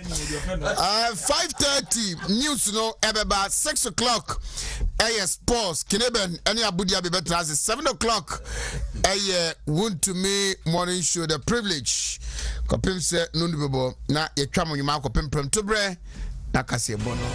[SPEAKER 2] 5:30 news no, about 6 o'clock. Sports, Kineben, any Abuja be better as 7 o'clock. Wontumi morning show, the privilege. Kopim se nundubo na ye twamo nyuma kopim prem tobre na kase bono.